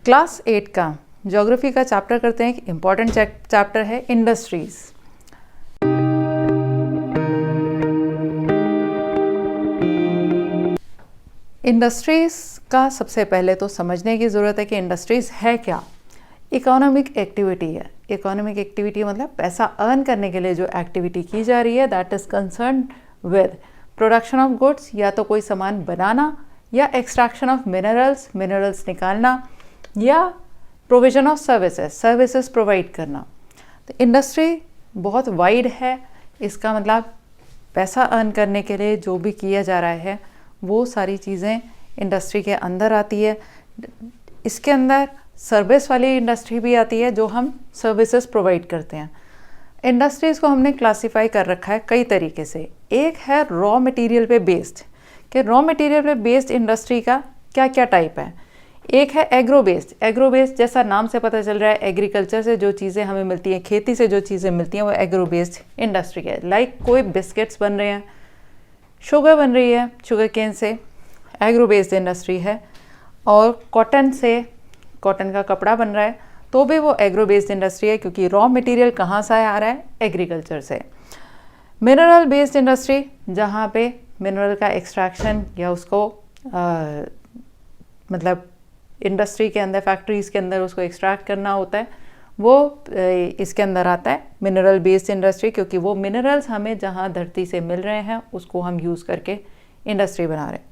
Class 8 का geography का chapter करते हैं। इम्पॉर्टेंट चैप्टर है इंडस्ट्रीज। इंडस्ट्रीज का सबसे पहले तो समझने की ज़रूरत है कि इंडस्ट्रीज है क्या। इकोनॉमिक एक्टिविटी है। इकोनॉमिक एक्टिविटी मतलब पैसा अर्न करने के लिए जो एक्टिविटी की जा रही है, that is concern with production of goods, या तो कोई सामान बनाना, या एक्सट्रैक्शन ऑफ मिनरल्स निकालना, या प्रोविजन ऑफ सर्विसेज प्रोवाइड करना। तो इंडस्ट्री बहुत वाइड है। इसका मतलब पैसा अर्न करने के लिए जो भी किया जा रहा है वो सारी चीज़ें इंडस्ट्री के अंदर आती है। इसके अंदर सर्विस वाली इंडस्ट्री भी आती है जो हम सर्विसेज प्रोवाइड करते हैं। इंडस्ट्रीज़ को हमने क्लासीफाई कर रखा है कई तरीके से। एक है रॉ मटेरियल पे बेस्ड, कि रॉ मटेरियल पे बेस्ड इंडस्ट्री का क्या क्या टाइप है। एक है एग्रो बेस्ड, जैसा नाम से पता चल रहा है एग्रीकल्चर से जो चीज़ें हमें मिलती हैं, खेती से जो चीज़ें मिलती हैं, वो एग्रो बेस्ड इंडस्ट्री है। लाइक कोई बिस्किट्स बन रहे हैं, शुगर बन रही है शुगर केन से, एग्रो बेस्ड इंडस्ट्री है। और कॉटन का कपड़ा बन रहा है तो भी वो एग्रो बेस्ड इंडस्ट्री है, क्योंकि रॉ मटेरियल कहाँ से आ रहा है, एग्रीकल्चर से। मिनरल बेस्ड इंडस्ट्री, जहाँ पे मिनरल का एक्सट्रैक्शन या उसको मतलब इंडस्ट्री के अंदर, फैक्ट्रीज़ के अंदर उसको एक्सट्रैक्ट करना होता है, वो इसके अंदर आता है मिनरल बेस्ड इंडस्ट्री, क्योंकि वो मिनरल्स हमें जहाँ धरती से मिल रहे हैं उसको हम यूज़ करके इंडस्ट्री बना रहे हैं।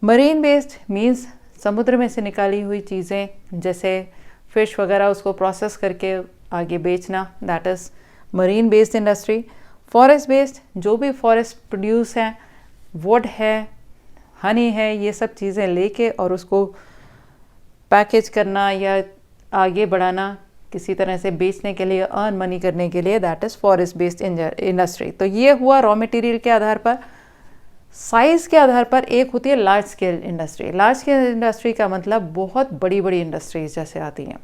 मरीन बेस्ड मीन्स समुद्र में से निकाली हुई चीज़ें, जैसे फ़िश वगैरह, उसको प्रोसेस करके आगे बेचना, that is marine based industry. Forest based, जो भी फॉरेस्ट प्रोड्यूस हैं, वुड है, हनी है, ये सब चीज़ें लेके और उसको पैकेज करना या आगे बढ़ाना, किसी तरह से बेचने के लिए, अर्न मनी करने के लिए, that is forest based industry. तो ये हुआ रॉ मटेरियल के आधार पर। साइज़ के आधार पर एक होती है large scale industry. Large scale industry का मतलब बहुत बड़ी बड़ी इंडस्ट्रीज जैसे आती हैं,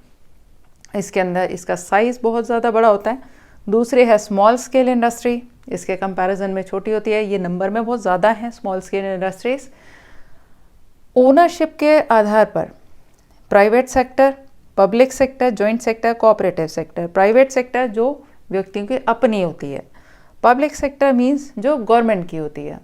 इसके अंदर इसका साइज़ बहुत ज़्यादा बड़ा होता है। दूसरी है स्मॉल स्केल इंडस्ट्री, इसके कंपैरिजन में छोटी होती है, ये नंबर में बहुत ज़्यादा है स्मॉल स्केल इंडस्ट्रीज। ओनरशिप के आधार पर private sector, public sector, joint sector, cooperative sector. Private sector जो व्यक्तियों की अपनी होती है, पब्लिक सेक्टर मीन्स जो गवर्नमेंट की होती है,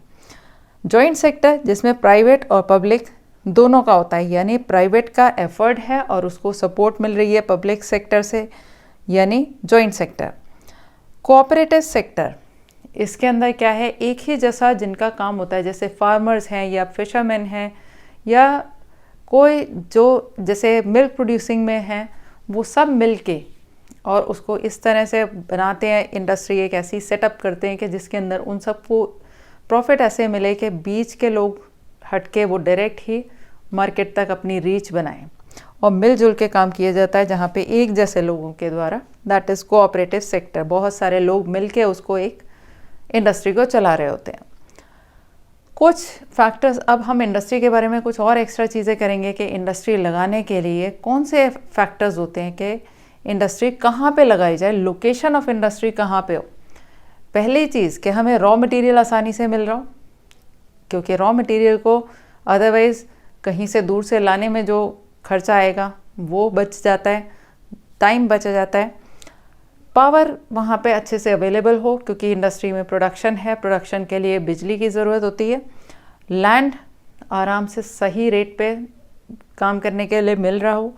जॉइंट सेक्टर जिसमें प्राइवेट और पब्लिक दोनों का होता है, यानी प्राइवेट का एफर्ट है और उसको सपोर्ट मिल रही है पब्लिक सेक्टर से, यानी जॉइंट सेक्टर। कोऑपरेटिव सेक्टर, इसके अंदर क्या है, एक ही जैसा जिनका काम होता है, जैसे फार्मर्स हैं या फिशरमैन हैं या कोई जो जैसे मिल्क प्रोड्यूसिंग में हैं, वो सब मिलके और उसको इस तरह से बनाते हैं इंडस्ट्री, एक ऐसी सेटअप करते हैं कि जिसके अंदर उन सबको प्रॉफिट ऐसे मिले कि बीच के लोग हटके वो डायरेक्ट ही मार्केट तक अपनी रीच बनाएं, और मिलजुल के काम किया जाता है जहाँ पे एक जैसे लोगों के द्वारा, दैट इज़ कोऑपरेटिव सेक्टर। बहुत सारे लोग मिलके उसको एक इंडस्ट्री को चला रहे होते हैं। कुछ फैक्टर्स, अब हम इंडस्ट्री के बारे में कुछ और एक्स्ट्रा चीज़ें करेंगे कि इंडस्ट्री लगाने के लिए कौन से फैक्टर्स होते हैं कि इंडस्ट्री कहाँ पे लगाई जाए, लोकेशन ऑफ इंडस्ट्री कहाँ पे हो। पहली चीज़ कि हमें रॉ मटेरियल आसानी से मिल रहा हो, क्योंकि रॉ मटेरियल को अदरवाइज़ कहीं से दूर से लाने में जो खर्चा आएगा वो बच जाता है, टाइम बच जाता है। पावर वहाँ पे अच्छे से अवेलेबल हो, क्योंकि इंडस्ट्री में प्रोडक्शन है, प्रोडक्शन के लिए बिजली की ज़रूरत होती है। लैंड आराम से सही रेट पे काम करने के लिए मिल रहा हो।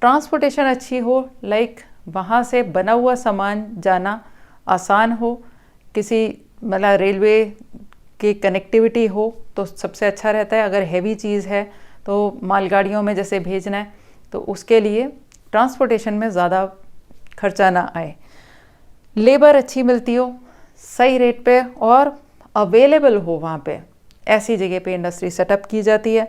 ट्रांसपोर्टेशन अच्छी हो, लाइक वहाँ से बना हुआ सामान जाना आसान हो, किसी मतलब रेलवे की कनेक्टिविटी हो तो सबसे अच्छा रहता है। अगर हैवी चीज़ है तो मालगाड़ियों में जैसे भेजना है तो उसके लिए ट्रांसपोर्टेशन में ज़्यादा खर्चा ना आए। लेबर अच्छी मिलती हो सही रेट पे और अवेलेबल हो वहाँ पे, ऐसी जगह पे इंडस्ट्री सेटअप की जाती है।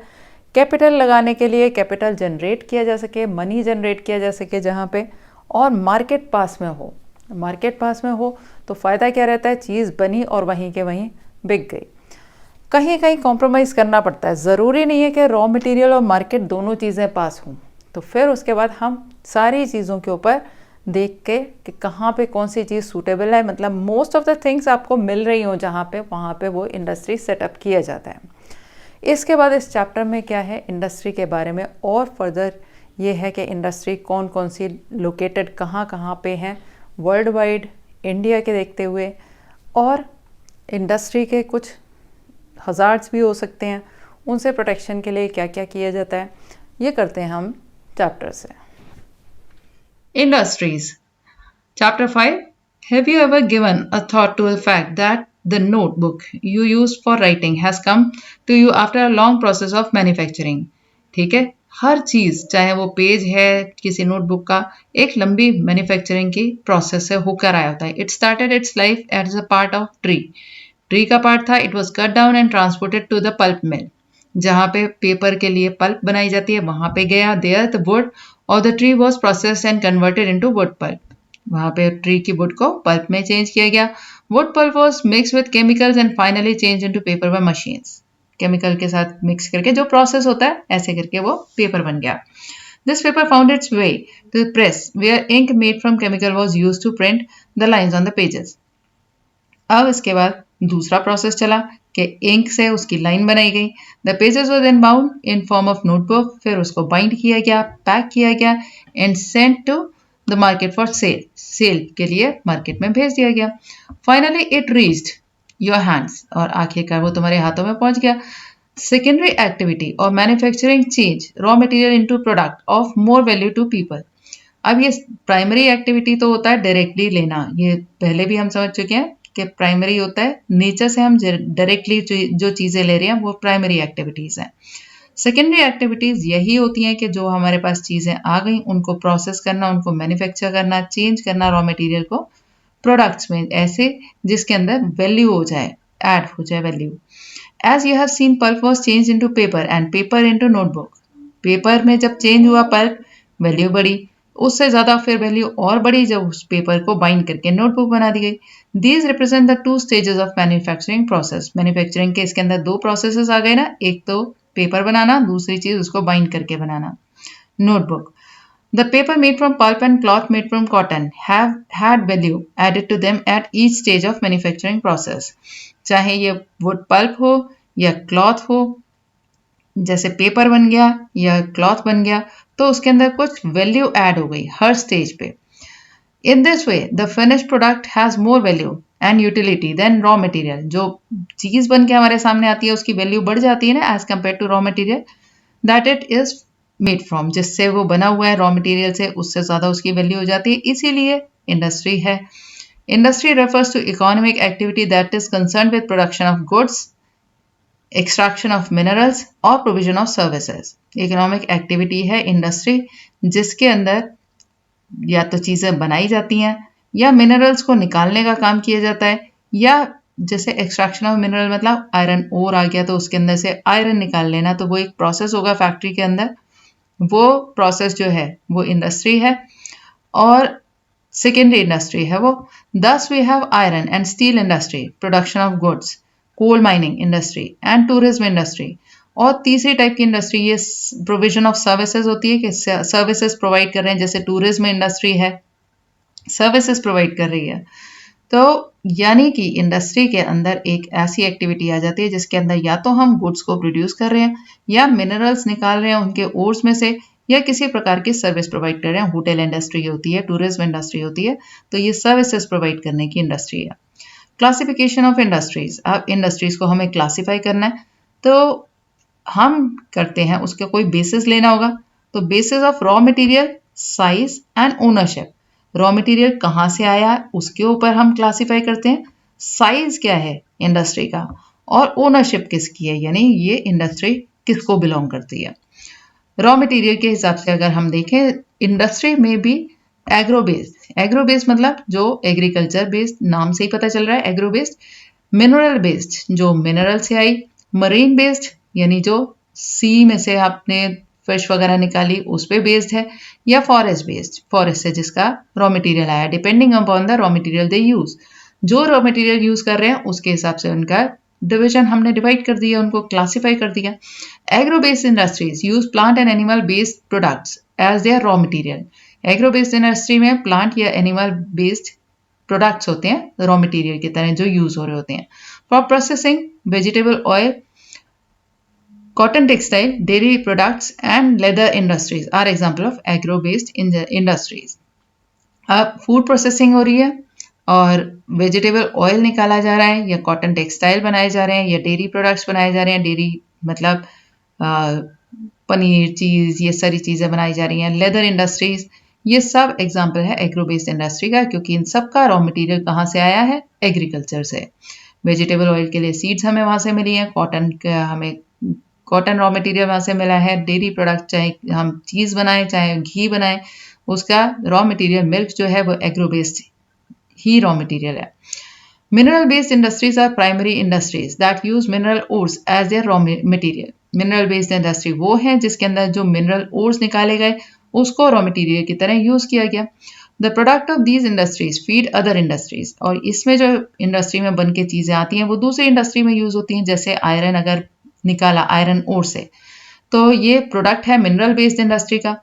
कैपिटल लगाने के लिए कैपिटल जनरेट किया जा सके, मनी जनरेट किया जा सके जहाँ पे, और मार्केट पास में हो। मार्केट पास में हो तो फ़ायदा क्या रहता है, चीज़ बनी और वहीं के वहीं बिक गई। कहीं कहीं कॉम्प्रोमाइज़ करना पड़ता है, ज़रूरी नहीं है कि रॉ मटेरियल और मार्केट दोनों चीज़ें पास हों। तो फिर उसके बाद हम सारी चीज़ों के ऊपर देख के कि कहाँ पे कौन सी चीज़ सूटेबल है, मतलब मोस्ट ऑफ द थिंग्स आपको मिल रही हो जहाँ पे, वहाँ पे वो इंडस्ट्री सेटअप किया जाता है। इसके बाद इस चैप्टर में क्या है, इंडस्ट्री के बारे में और फर्दर ये है कि इंडस्ट्री कौन कौन सी लोकेटेड कहाँ कहाँ पे हैं वर्ल्ड वाइड, इंडिया के देखते हुए, और इंडस्ट्री के कुछ हज़ार्ड्स भी हो सकते हैं, उनसे प्रोटेक्शन के लिए क्या क्या किया जाता है, ये करते हैं हम चैप्टर से। Industries. Chapter 5. Have you ever given a thought to the fact that the notebook you use for writing has come to you after a long process of manufacturing? ठीक है, हर चीज चाहे वो पेज है किसी नोटबुक का, एक लंबी मैन्युफैक्चरिंग की प्रोसेस से होकर आया होता है। It started its life as a part of tree. Tree का पार्ट था, it was cut down and transported to the pulp mill. जहां पे पेपर के लिए पल्प बनाई जाती है वहां पे गया। देयर द वुड और the tree was processed and converted into wood pulp. वहां पे ट्री की वुड को पल्प में चेंज किया गया। Wood pulp was mix with chemicals and finally change into paper by machines. Chemical के साथ मिक्स करके जो प्रोसेस होता है ऐसे करके वो पेपर बन गया। This paper found its way to the press where ink made from chemical was used to print the lines on the pages. अब इसके बाद दूसरा प्रोसेस चला कि इंक से उसकी लाइन बनाई गई। The pages were then bound in form of notebook, फिर उसको बाइंड किया गया, पैक किया गया and sent to the market for sale. Sale के लिए मार्केट में भेज दिया गया। Finally it reached your hands, और आखिरकार वो तुम्हारे हाथों में पहुंच गया। सेकेंडरी एक्टिविटी और manufacturing change raw material into product of more value to people. अब ये प्राइमरी एक्टिविटी तो होता है डायरेक्टली लेना, ये पहले भी हम समझ चुके हैं कि प्राइमरी होता है नेचर से हम डायरेक्टली जो चीज़ें ले रहे हैं वो प्राइमरी एक्टिविटीज़ हैं। सेकेंडरी एक्टिविटीज़ यही होती हैं कि जो हमारे पास चीज़ें आ गई उनको प्रोसेस करना, उनको मैन्युफैक्चर करना, चेंज करना रॉ मटेरियल को प्रोडक्ट्स में ऐसे जिसके अंदर वैल्यू हो जाए, ऐड हो जाए value. As you have seen pulp was change into paper and paper into notebook. Paper में जब चेंज हुआ पल्प, वैल्यू बढ़ी, उससे ज्यादा फिर वैल्यू और बढ़ी जब उस पेपर को बाइंड करके नोटबुक बना दी गई। These represent the two stages of manufacturing process. Manufacturing के इसके अंदर दो प्रोसेसेस आ गए ना, एक तो पेपर बनाना, दूसरी चीज उसको बाइंड करके बनाना, notebook. The paper made from pulp and cloth made from cotton have had value added to them at each stage of manufacturing process. चाहे ये wood pulp हो या cloth हो, जैसे पेपर बन गया या क्लॉथ बन गया तो उसके अंदर कुछ वैल्यू ऐड हो गई हर स्टेज पे। In this way the finished product has more value and utility than raw material. जो चीज बन के हमारे सामने आती है उसकी वैल्यू बढ़ जाती है ना as compare to raw material that it is made from. जिससे वो बना हुआ है रॉ मटेरियल से, उससे ज्यादा उसकी वैल्यू हो जाती है, इसीलिए इंडस्ट्री है। Industry refers to economic activity that is concern with production of goods, extraction of minerals और provision of services. Economic activity है इंडस्ट्री जिसके अंदर या तो चीजें बनाई जाती हैं या मिनरल्स को निकालने का काम किया जाता है, या जैसे एक्सट्रैक्शन ऑफ मिनरल मतलब आयरन ओर आ गया तो उसके अंदर से आयरन निकाल लेना, तो वो एक प्रोसेस होगा फैक्ट्री के अंदर, वो प्रोसेस जो है वो इंडस्ट्री है। और सेकेंडरी इंडस्ट्री है वो। Thus we have iron and steel industry, production of goods, coal mining industry and tourism industry. और तीसरी टाइप की इंडस्ट्री ये प्रोविजन ऑफ सर्विसेज होती है कि सर्विसेज प्रोवाइड कर रहे हैं, जैसे टूरिज्म इंडस्ट्री है सर्विसेज प्रोवाइड कर रही है। तो यानी कि इंडस्ट्री के अंदर एक ऐसी एक्टिविटी आ जाती है जिसके अंदर या तो हम गुड्स को प्रोड्यूस कर रहे हैं या मिनरल्स निकाल रहे हैं उनके ओर्स में से, या किसी प्रकार की सर्विस प्रोवाइड कर रहे हैं। होटल इंडस्ट्री होती है, टूरिज्म इंडस्ट्री होती है, तो ये सर्विसेज प्रोवाइड करने की इंडस्ट्री है। क्लासिफिकेशन ऑफ इंडस्ट्रीज, अब इंडस्ट्रीज को हमें क्लासीफाई करना है तो हम करते हैं उसका कोई बेसिस लेना होगा। तो basis of raw material, size and ownership. Raw material कहाँ से आया उसके ऊपर हम क्लासीफाई करते हैं, साइज क्या है इंडस्ट्री का, और ओनरशिप किसकी है, यानी ये इंडस्ट्री किसको बिलोंग करती है। रॉ मटेरियल के हिसाब से अगर हम देखें इंडस्ट्री में भी एग्रो बेस्ड, एग्रो बेस्ड मतलब जो एग्रीकल्चर बेस्ड, नाम से ही पता चल रहा है एग्रो बेस्ड। मिनरल बेस्ड जो मिनरल से आई, मरीन बेस्ड यानी जो सी में से आपने फिश वगैरह निकाली उस पे बेस्ड है, या फॉरेस्ट बेस्ड, फॉरेस्ट से जिसका रॉ मटेरियल आया, depending upon the raw material they use. जो रॉ मटेरियल यूज कर रहे हैं उसके हिसाब से उनका डिवीजन हमने डिवाइड कर दिया, उनको क्लासिफाई कर दिया। Agro based industries use plant and animal based products as their raw material. Agro based industry में प्लांट या एनिमल बेस्ड प्रोडक्ट्स होते हैं रॉ मटेरियल की तरह जो यूज हो रहे होते हैं। For processing vegetable oil Cotton textile, dairy products and leather industries are example of agro based industries. अब फूड प्रोसेसिंग हो रही है और वेजिटेबल ऑयल निकाला जा रहा है, या कॉटन टेक्सटाइल बनाए जा रहे हैं, या डेयरी प्रोडक्ट्स बनाए जा रहे हैं। डेयरी मतलब पनीर, चीज़, ये सारी चीज़ें बनाई जा रही हैं। लेदर इंडस्ट्रीज, ये सब एग्जाम्पल है एग्रो बेस्ड इंडस्ट्री का, क्योंकि इन सब का रॉ मटेरियल कहाँ से आया है? एग्रीकल्चर से। वेजिटेबल ऑयल के लिए सीड्स हमें वहाँ से मिली हैं, कॉटन का हमें कॉटन रॉ मटेरियल वहाँ से मिला है। डेयरी प्रोडक्ट, चाहे हम चीज़ बनाएं चाहे घी बनाएं, उसका रॉ मटेरियल मिल्क जो है वो एग्रो बेस्ड ही रॉ मटेरियल है। Mineral based industries are primary industries that use mineral ores as their raw material. Mineral based industry वो है जिसके अंदर जो मिनरल ओर्स निकाले गए उसको रॉ मटेरियल की तरह यूज किया गया। The product of these industries feed other industries, और इसमें जो इंडस्ट्री में बन के चीज़ें आती हैं वो दूसरी इंडस्ट्री में यूज होती हैं। जैसे आयरन अगर निकाला आयरन ओर से, तो ये प्रोडक्ट है मिनरल बेस्ड इंडस्ट्री का।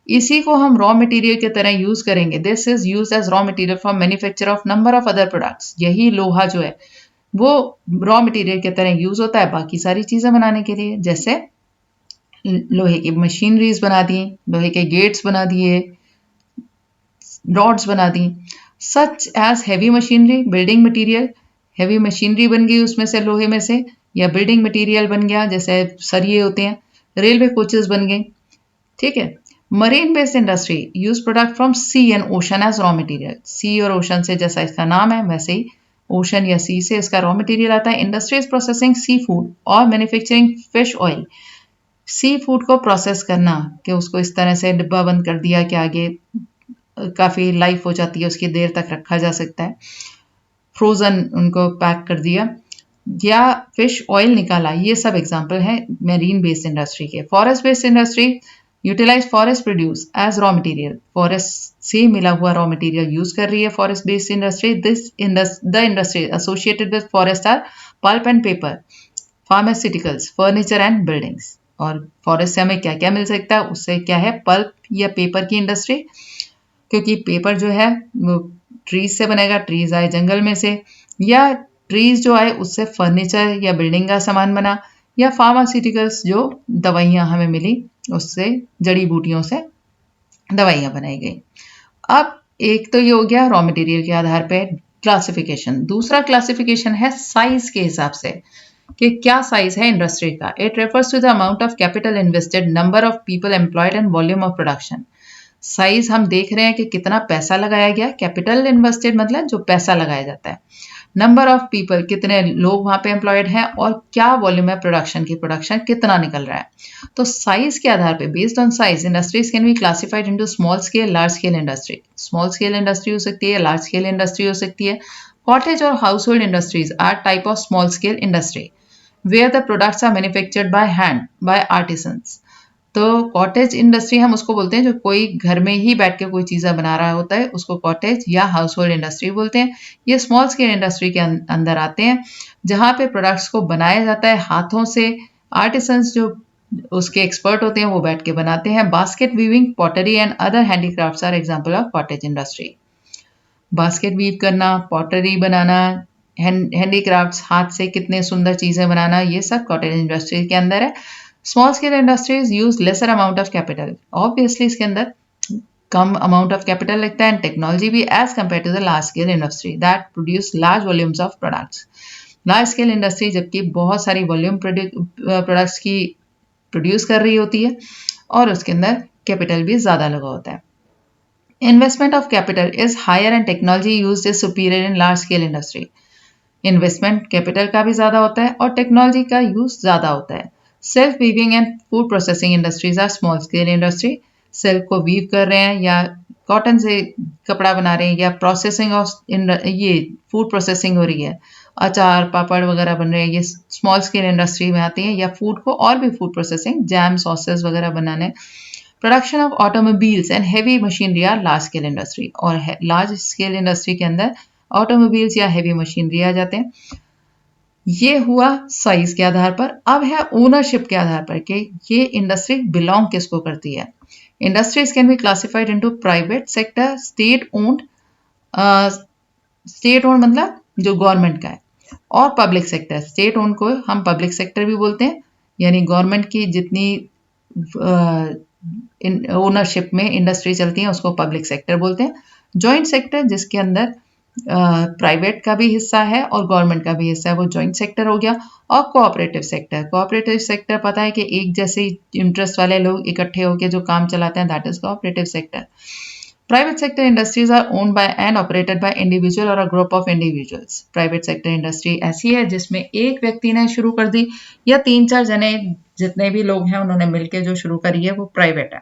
इसी को हम रॉ मटेरियल की तरह यूज करेंगे। This is use as raw material for manufacture of number of other products. यही लोहा जो है वो रॉ मटेरियल की तरह यूज होता है बाकी सारी चीजें बनाने के लिए। जैसे लोहे की मशीनरीज बना दी, लोहे के गेट्स बना दिए, रॉड्स बना दी। Such as heavy machinery, building material, heavy machinery बन गई उसमें से लोहे में से, या बिल्डिंग मटेरियल बन गया जैसे सरिये होते हैं, रेलवे कोचेस बन गए। ठीक है। Marine based industry use product from sea and ocean as raw material. Sea और ओशन से जैसा इसका नाम है वैसे ही ओशन या सी से इसका रॉ मटेरियल आता है। इंडस्ट्रीज प्रोसेसिंग सी फूड और manufacturing fish oil. Sea food को प्रोसेस करना, कि उसको इस तरह से डिब्बा बंद कर दिया कि आगे काफ़ी लाइफ हो जाती है, उसकी देर तक रखा जा सकता है, फ्रोजन उनको पैक कर दिया, या फिश ऑयल निकाला। ये सब एग्जाम्पल है मेरीन बेस्ड इंडस्ट्री के। Forest based industry utilize forest produce as raw material. Forest से मिला हुआ रॉ मटेरियल यूज कर रही है forest based industry. The industry associated with forest are pulp and paper, pharmaceuticals, furniture and buildings. और forest से हमें क्या क्या मिल सकता है? उससे क्या है? पल्प या पेपर की इंडस्ट्री, क्योंकि पेपर जो है वो ट्रीज से बनेगा, ट्रीज आए जंगल में से, या ट्रीज जो आए उससे फर्नीचर या बिल्डिंग का सामान बना, या फार्मास्यूटिकल्स जो दवाइयाँ हमें मिली उससे, जड़ी बूटियों से दवाइयाँ बनाई गई। अब एक तो ये हो गया रॉ मटेरियल के आधार पे क्लासिफिकेशन। दूसरा क्लासिफिकेशन है साइज के हिसाब से, कि क्या साइज है इंडस्ट्री का। It refers to the amount of capital invested, number of people employed and volume of production. Size हम देख रहे हैं कि कितना पैसा लगाया गया। कैपिटल इन्वेस्टेड मतलब जो पैसा लगाया जाता है। नंबर ऑफ पीपल, कितने लोग वहां पे एम्प्लॉयड हैं, और क्या वॉल्यूम है प्रोडक्शन की, प्रोडक्शन कितना निकल रहा है। तो साइज के आधार पे, based on size, industries can be classified into small scale, large scale industry. Small scale industry हो सकती है, लार्ज स्केल इंडस्ट्री हो सकती है। कॉटेज और household industries are type of small scale industry where the products are manufactured by hand by artisans. तो cottage industry हम उसको बोलते हैं जो कोई घर में ही बैठ के कोई चीज़ें बना रहा होता है, उसको कॉटेज या हाउस होल्ड इंडस्ट्री बोलते हैं। ये स्मॉल स्केल इंडस्ट्री के अंदर आते हैं, जहाँ पे प्रोडक्ट्स को बनाया जाता है हाथों से। आर्टिसंस जो उसके एक्सपर्ट होते हैं वो बैठ के बनाते हैं। Basket weaving, pottery and other handicrafts are example of cottage industry. Basket weave करना, पॉटरी बनाना, हैंडीक्राफ्ट्स, हाथ से कितने सुंदर चीज़ें बनाना, ये सब कॉटेज इंडस्ट्री के अंदर है। Small scale industries use lesser amount of capital. Obviously इसके अंदर कम अमाउंट ऑफ कैपिटल लगता है, एंड टेक्नोलॉजी भी, as compare to the large scale industry that produce large volumes of products. Large scale industry जबकि बहुत सारी वॉल्यूम प्रोडक्ट्स की प्रोड्यूस कर रही होती है, और उसके अंदर कैपिटल भी ज़्यादा लगा होता है। Investment of capital is higher and technology used is superior in large scale industry. Investment capital का भी ज़्यादा होता है और टेक्नोलॉजी का यूज ज़्यादा होता है। Self weaving and food processing industries are small scale industry. Self को वीव कर रहे हैं, या कॉटन से कपड़ा बना रहे हैं, या प्रोसेसिंग ऑफ ये फूड प्रोसेसिंग हो रही है, अचार पापड़ वगैरह बन रहे हैं, ये स्मॉल स्केल इंडस्ट्री में आती हैं। या फूड को और भी फूड प्रोसेसिंग, जैम, सॉसेस वगैरह बनाने। Production of automobiles and heavy machinery are large scale industry. और लार्ज स्केल इंडस्ट्री के अंदर ऑटोमोबाइल्स या हैवी मशीनरी आ जाते हैं। ये हुआ साइज के आधार पर। अब है ओनरशिप के आधार पर कि ये इंडस्ट्री बिलोंग किसको करती है। Industries can be classified into private sector, state owned, state owned मतलब जो गवर्नमेंट का है, और पब्लिक सेक्टर। स्टेट ओन्ड को हम पब्लिक सेक्टर भी बोलते हैं, यानी गवर्नमेंट की जितनी ओनरशिप में इंडस्ट्री चलती है उसको पब्लिक सेक्टर बोलते हैं। जॉइंट सेक्टर जिसके अंदर प्राइवेट का भी हिस्सा है और गवर्नमेंट का भी हिस्सा है, वो जॉइंट सेक्टर हो गया। और कोऑपरेटिव सेक्टर, कोऑपरेटिव सेक्टर पता है कि एक जैसे इंटरेस्ट वाले लोग इकट्ठे होकर जो काम चलाते हैं, that is cooperative sector. Private sector industries are owned by and operated by individual or a group of individuals. Private sector industry ऐसी है जिसमें एक व्यक्ति ने शुरू कर दी या 3-4 जने, जितने भी लोग हैं उन्होंने मिलकर जो शुरू करी है वो प्राइवेट है।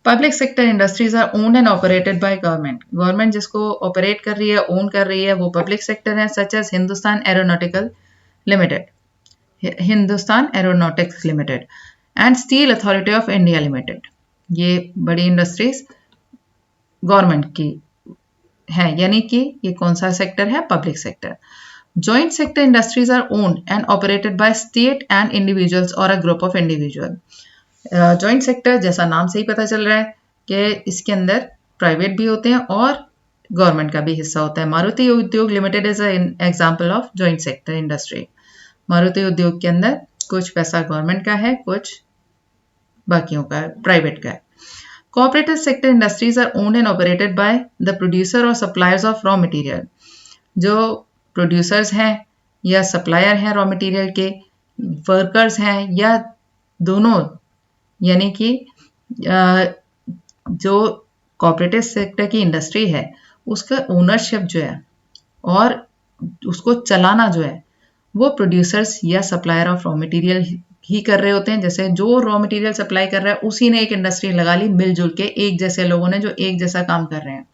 Public sector industries are owned and operated by government. Government जिसको ऑपरेट कर रही है, ओन कर रही है, वो पब्लिक सेक्टर है, such as Hindustan aeronautical limited, Hindustan aeronautics limited and steel authority of India limited. ये बड़ी इंडस्ट्रीज गवर्नमेंट की है, यानी कि ये कौन सा सेक्टर है? Public sector. Joint sector industries are owned and operated by state and individuals और a group of individual. Joint sector जैसा नाम से ही पता चल रहा है कि इसके अंदर प्राइवेट भी होते हैं और गवर्नमेंट का भी हिस्सा होता है। मारुति उद्योग limited is example of joint sector industry. Maruti उद्योग के अंदर कुछ पैसा गवर्नमेंट का है, कुछ बाकियों का प्राइवेट का है। Cooperative sector industries are owned and operated by the producer or suppliers of raw material. जो producers हैं या supplier हैं raw material के, workers हैं या दोनों, यानी कि जो cooperative sector की industry है उसका ownership जो है और उसको चलाना जो है वो producers या supplier of raw material ही कर रहे होते हैं। जैसे जो रॉ मटेरियल सप्लाई कर रहा है उसी ने एक इंडस्ट्री लगा ली, मिलजुल के एक जैसे लोगों ने जो एक जैसा काम कर रहे हैं,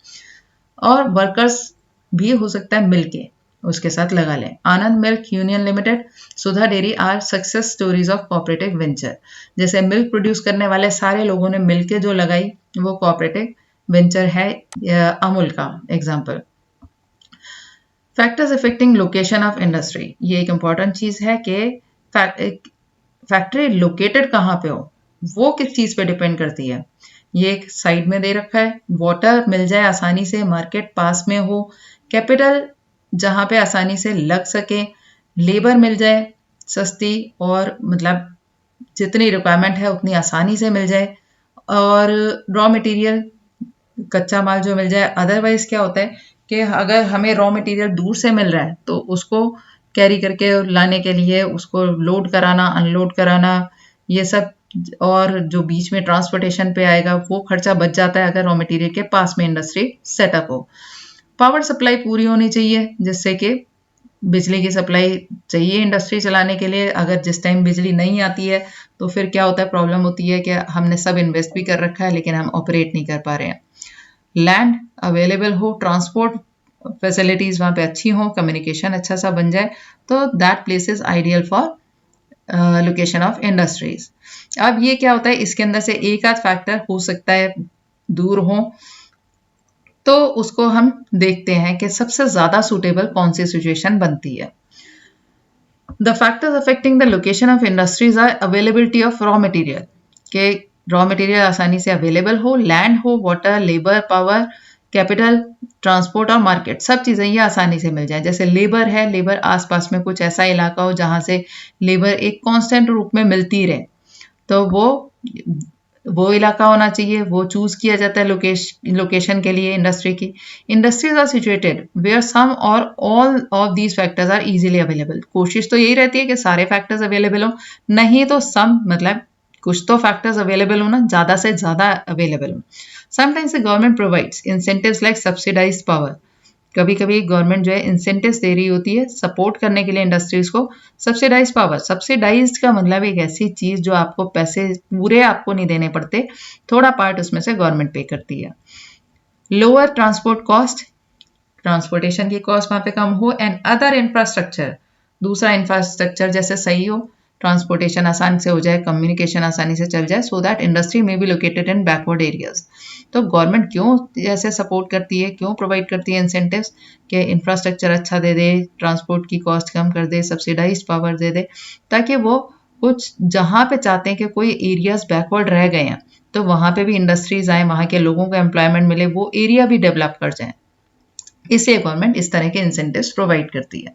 और वर्कर्स भी हो सकता है मिलके उसके साथ लगा लें। Anand milk union limited, Sudha dairy are success stories of cooperative venture. जैसे मिल्क प्रोड्यूस करने वाले सारे लोगों ने मिलके जो लगाई वो कोऑपरेटिव वेंचर है। अमूल का example. Factors affecting location of industry, ये एक इंपॉर्टेंट चीज है कि फैक्ट्री लोकेटेड कहाँ पे हो वो किस चीज पे डिपेंड करती है। ये एक साइड में दे रखा है। वाटर मिल जाए आसानी से, मार्केट पास में हो, कैपिटल जहां पे आसानी से लग सके, लेबर मिल जाए सस्ती और मतलब जितनी रिक्वायरमेंट है उतनी आसानी से मिल जाए, और रॉ मटेरियल कच्चा माल जो मिल जाए। अदरवाइज क्या होता है कि अगर हमें रॉ मटेरियल दूर से मिल रहा है तो उसको कैरी करके लाने के लिए उसको लोड कराना, अनलोड कराना, ये सब, और जो बीच में ट्रांसपोर्टेशन पे आएगा वो खर्चा बच जाता है अगर रॉ मटेरियल के पास में इंडस्ट्री सेटअप हो। पावर सप्लाई पूरी होनी चाहिए जिससे कि बिजली की सप्लाई चाहिए इंडस्ट्री चलाने के लिए। अगर जिस टाइम बिजली नहीं आती है तो फिर क्या होता है, प्रॉब्लम होती है कि हमने सब इन्वेस्ट भी कर रखा है लेकिन हम ऑपरेट नहीं कर पा रहे हैं। लैंड अवेलेबल हो, ट्रांसपोर्ट फैसिलिटीज वहाँ पे अच्छी हो, कम्युनिकेशन अच्छा सा बन जाए, तो that place is ideal for location of industries. अब ये क्या होता है, इसके अंदर से एक आध फैक्टर हो सकता है दूर हो, तो उसको हम देखते हैं कि सबसे ज्यादा सुटेबल कौन सी सिचुएशन बनती है। The factors affecting the location of industries are availability of raw material, के रॉ मटेरियल आसानी से अवेलेबल हो, लैंड हो, water, labour, power, capital, transport और मार्केट, सब चीजें ये आसानी से मिल जाए। जैसे लेबर है, लेबर आसपास में कुछ ऐसा इलाका हो जहां से लेबर एक कांस्टेंट रूप में मिलती रहे, तो वो इलाका होना चाहिए, वो चूज किया जाता है लोकेशन के लिए इंडस्ट्री की। Industries are situated where some or all of these factors are easily available. कोशिश तो यही रहती है कि सारे फैक्टर्स अवेलेबल हो, नहीं तो सम, मतलब कुछ तो फैक्टर्स अवेलेबल हो ना, ज्यादा से ज्यादा अवेलेबल हो। Sometimes the government provides incentives like subsidised power. कभी कभी गवर्नमेंट जो है इंसेंटिव्स दे रही होती है सपोर्ट करने के लिए इंडस्ट्रीज को। सब्सिडाइज पावर, सब्सिडाइज्ड का मतलब एक ऐसी चीज जो आपको पैसे पूरे आपको नहीं देने पड़ते, थोड़ा पार्ट उसमें से गवर्नमेंट पे करती है। लोअर ट्रांसपोर्ट कॉस्ट, ट्रांसपोर्टेशन की कॉस्ट वहां पे कम हो, एंड अदर इंफ्रास्ट्रक्चर, दूसरा इंफ्रास्ट्रक्चर जैसे सही हो, ट्रांसपोर्टेशन आसान से हो जाए, कम्युनिकेशन आसानी से चल जाए, सो दैट इंडस्ट्री में बी लोकेटेड इन बैकवर्ड एरियाज। तो गवर्नमेंट क्यों ऐसे सपोर्ट करती है, क्यों प्रोवाइड करती है इंसेंटिव्स, कि इंफ्रास्ट्रक्चर अच्छा दे दे, ट्रांसपोर्ट की कॉस्ट कम कर दे, सब्सिडाइज पावर दे दे, ताकि वो कुछ जहां पे चाहते हैं कि कोई एरियाज बैकवर्ड रह गए हैं तो वहां पे भी इंडस्ट्रीज आए, वहां के लोगों को एम्प्लॉयमेंट मिले, वो एरिया भी डेवलप कर जाए। इसलिए गवर्नमेंट इस तरह के इंसेंटिव्स प्रोवाइड करती है।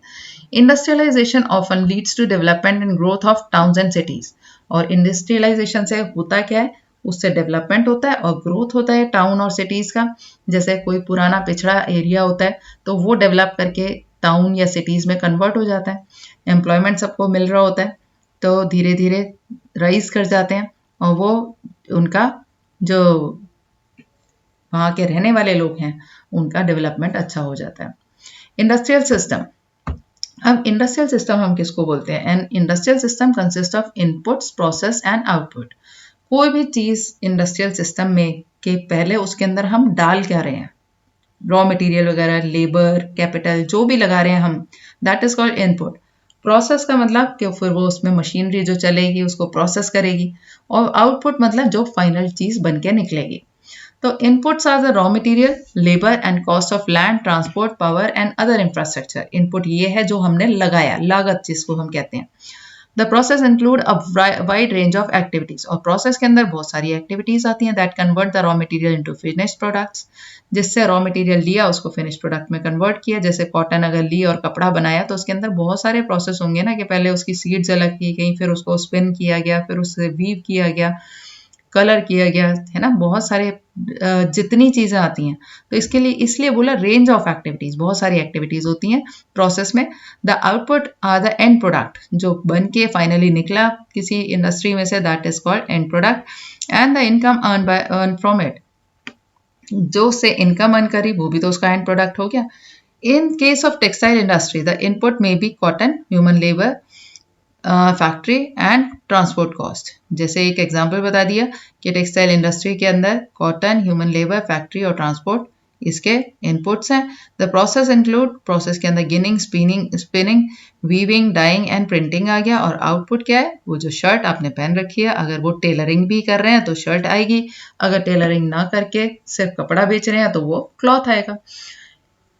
Industrialisation often leads to development and growth of towns and cities. और इंडस्ट्रियलाइजेशन से होता क्या है, उससे डेवलपमेंट होता है और ग्रोथ होता है टाउन और सिटीज का। जैसे कोई पुराना पिछड़ा एरिया होता है तो वो डेवलप करके टाउन या सिटीज में कन्वर्ट हो जाता है, एम्प्लॉयमेंट सबको मिल रहा होता है, तो धीरे धीरे राइज कर जाते हैं और वो उनका जो वहाँ के रहने वाले लोग हैं उनका डेवलपमेंट अच्छा हो जाता है। Industrial system. अब इंडस्ट्रियल सिस्टम हम किसको बोलते हैं? An industrial system consist of inputs, process and output. कोई भी चीज इंडस्ट्रियल सिस्टम में के पहले उसके अंदर हम डाल क्या रहे हैं, रॉ मटेरियल वगैरह, लेबर, कैपिटल जो भी लगा रहे हैं हम, that is called input. Process का मतलब कि फिर वो उसमें मशीनरी जो चलेगी उसको प्रोसेस करेगी, और आउटपुट मतलब जो फाइनल चीज बन के निकलेगी। तो inputs are the raw material, labour and cost of land, transport, power and other infrastructure. Input ये है जो हमने लगाया, लागत जिसको हम कहते हैं। The process include a wide range of activities. और प्रोसेस के अंदर बहुत सारी एक्टिविटीज आती हैं that convert the raw material into finished products. जिससे रॉ मटेरियल लिया उसको फिनिश प्रोडक्ट में कन्वर्ट किया। जैसे कॉटन अगर ली और कपड़ा बनाया तो उसके अंदर बहुत सारे प्रोसेस होंगे ना, कि पहले उसकी सीड्स अलग की गई, फिर उसको स्पिन किया गया, फिर उससे वीव किया गया, कलर किया गया, है ना, बहुत सारे जितनी चीजें आती हैं। तो इसके लिए इसलिए बोला रेंज ऑफ एक्टिविटीज, बहुत सारी एक्टिविटीज होती हैं प्रोसेस में। The output are the end product, जो बन के फाइनली निकला किसी इंडस्ट्री में से, that is called end product. And the income earn from it, जो उससे इनकम अर्न करी वो भी तो उसका एंड प्रोडक्ट हो गया। In case of textile industry the input में be cotton, human labour, factory and transport cost. जैसे एक एग्जांपल बता दिया कि टेक्सटाइल इंडस्ट्री के अंदर कॉटन, ह्यूमन लेबर, फैक्ट्री और ट्रांसपोर्ट इसके इनपुट्स हैं। द प्रोसेस इंक्लूड, प्रोसेस के अंदर ginning, spinning, weaving, dyeing and printing आ गया। और आउटपुट क्या है, वो जो शर्ट आपने पहन रखी है, अगर वो टेलरिंग भी कर रहे हैं तो शर्ट आएगी, अगर टेलरिंग ना करके सिर्फ कपड़ा बेच रहे हैं तो वो क्लॉथ आएगा।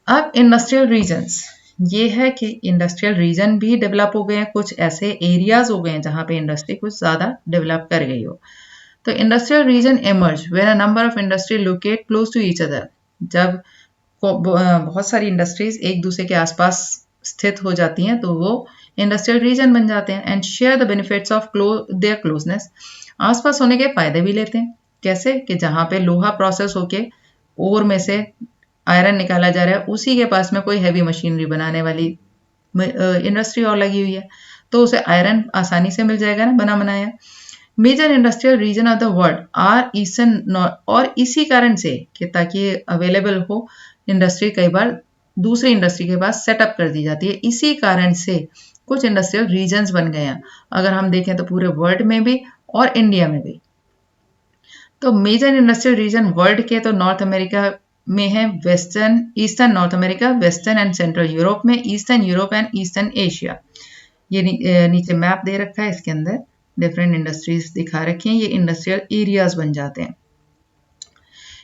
अब इंडस्ट्रियल रीजन्स, ये है कि इंडस्ट्रियल रीजन भी डेवलप हो गए हैं, कुछ ऐसे एरियाज हो गए हैं जहां पे इंडस्ट्री कुछ ज्यादा डेवलप कर गई हो। तो industrial region emerge when a number of industry locate close to each other. जब बहुत सारी इंडस्ट्रीज एक दूसरे के आसपास स्थित हो जाती हैं तो वो इंडस्ट्रियल रीजन बन जाते हैं। And share the benefits of their closeness, आसपास होने के फायदे भी लेते हैं। कैसे कि जहां पे लोहा प्रोसेस होके ओर में से आयरन निकाला जा रहा है, उसी के पास में कोई हैवी मशीनरी बनाने वाली इंडस्ट्री और लगी हुई है, तो उसे आयरन आसानी से मिल जाएगा ना, बना बनाया। Major industrial region of the world are eastern, और इसी कारण से कि ताकि अवेलेबल हो इंडस्ट्री, कई बार दूसरी इंडस्ट्री के पास सेटअप कर दी जाती है, इसी कारण से कुछ इंडस्ट्रियल रीजन्स बन गए हैं। अगर हम देखें तो पूरे वर्ल्ड में भी और इंडिया में भी। तो मेजर इंडस्ट्रियल रीजन वर्ल्ड के तो नॉर्थ अमेरिका में है, western eastern North America, western and central Europe में, eastern Europe and eastern Asia. ये नीचे मैप दे रखा है, इसके अंदर डिफरेंट इंडस्ट्रीज दिखा रखी हैं, ये इंडस्ट्रियल एरियाज बन जाते हैं।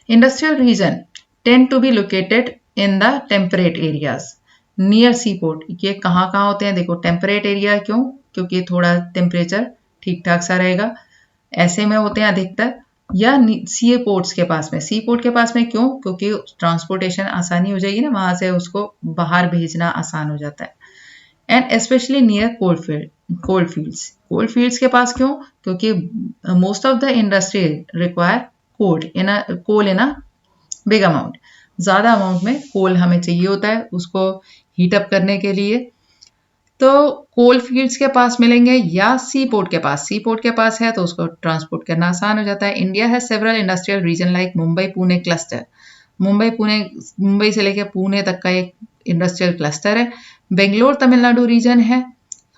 Industrial region tend to be located in the temperate areas near sea port. ये कहाँ कहाँ होते हैं, देखो टेम्परेट एरिया क्यों, क्योंकि थोड़ा टेम्परेचर ठीक ठाक सा रहेगा, ऐसे में होते हैं अधिकतर, या सी पोर्ट्स के पास में। सी पोर्ट के पास में क्यों, क्योंकि ट्रांसपोर्टेशन आसानी हो जाएगी ना, वहां से उसको बाहर भेजना आसान हो जाता है। And specially near coal fields के पास क्यों, क्योंकि most of the industry require coal in a big amount, ज्यादा अमाउंट में कोल हमें चाहिए होता है उसको हीट अप करने के लिए। तो कोल फील्ड्स के पास मिलेंगे या सी पोर्ट के पास, सी पोर्ट के पास है तो उसको ट्रांसपोर्ट करना आसान हो जाता है। इंडिया है several industrial region like Mumbai Pune cluster, Mumbai से लेकर पुणे तक का एक इंडस्ट्रियल क्लस्टर है। बेंगलोर तमिलनाडु रीजन है,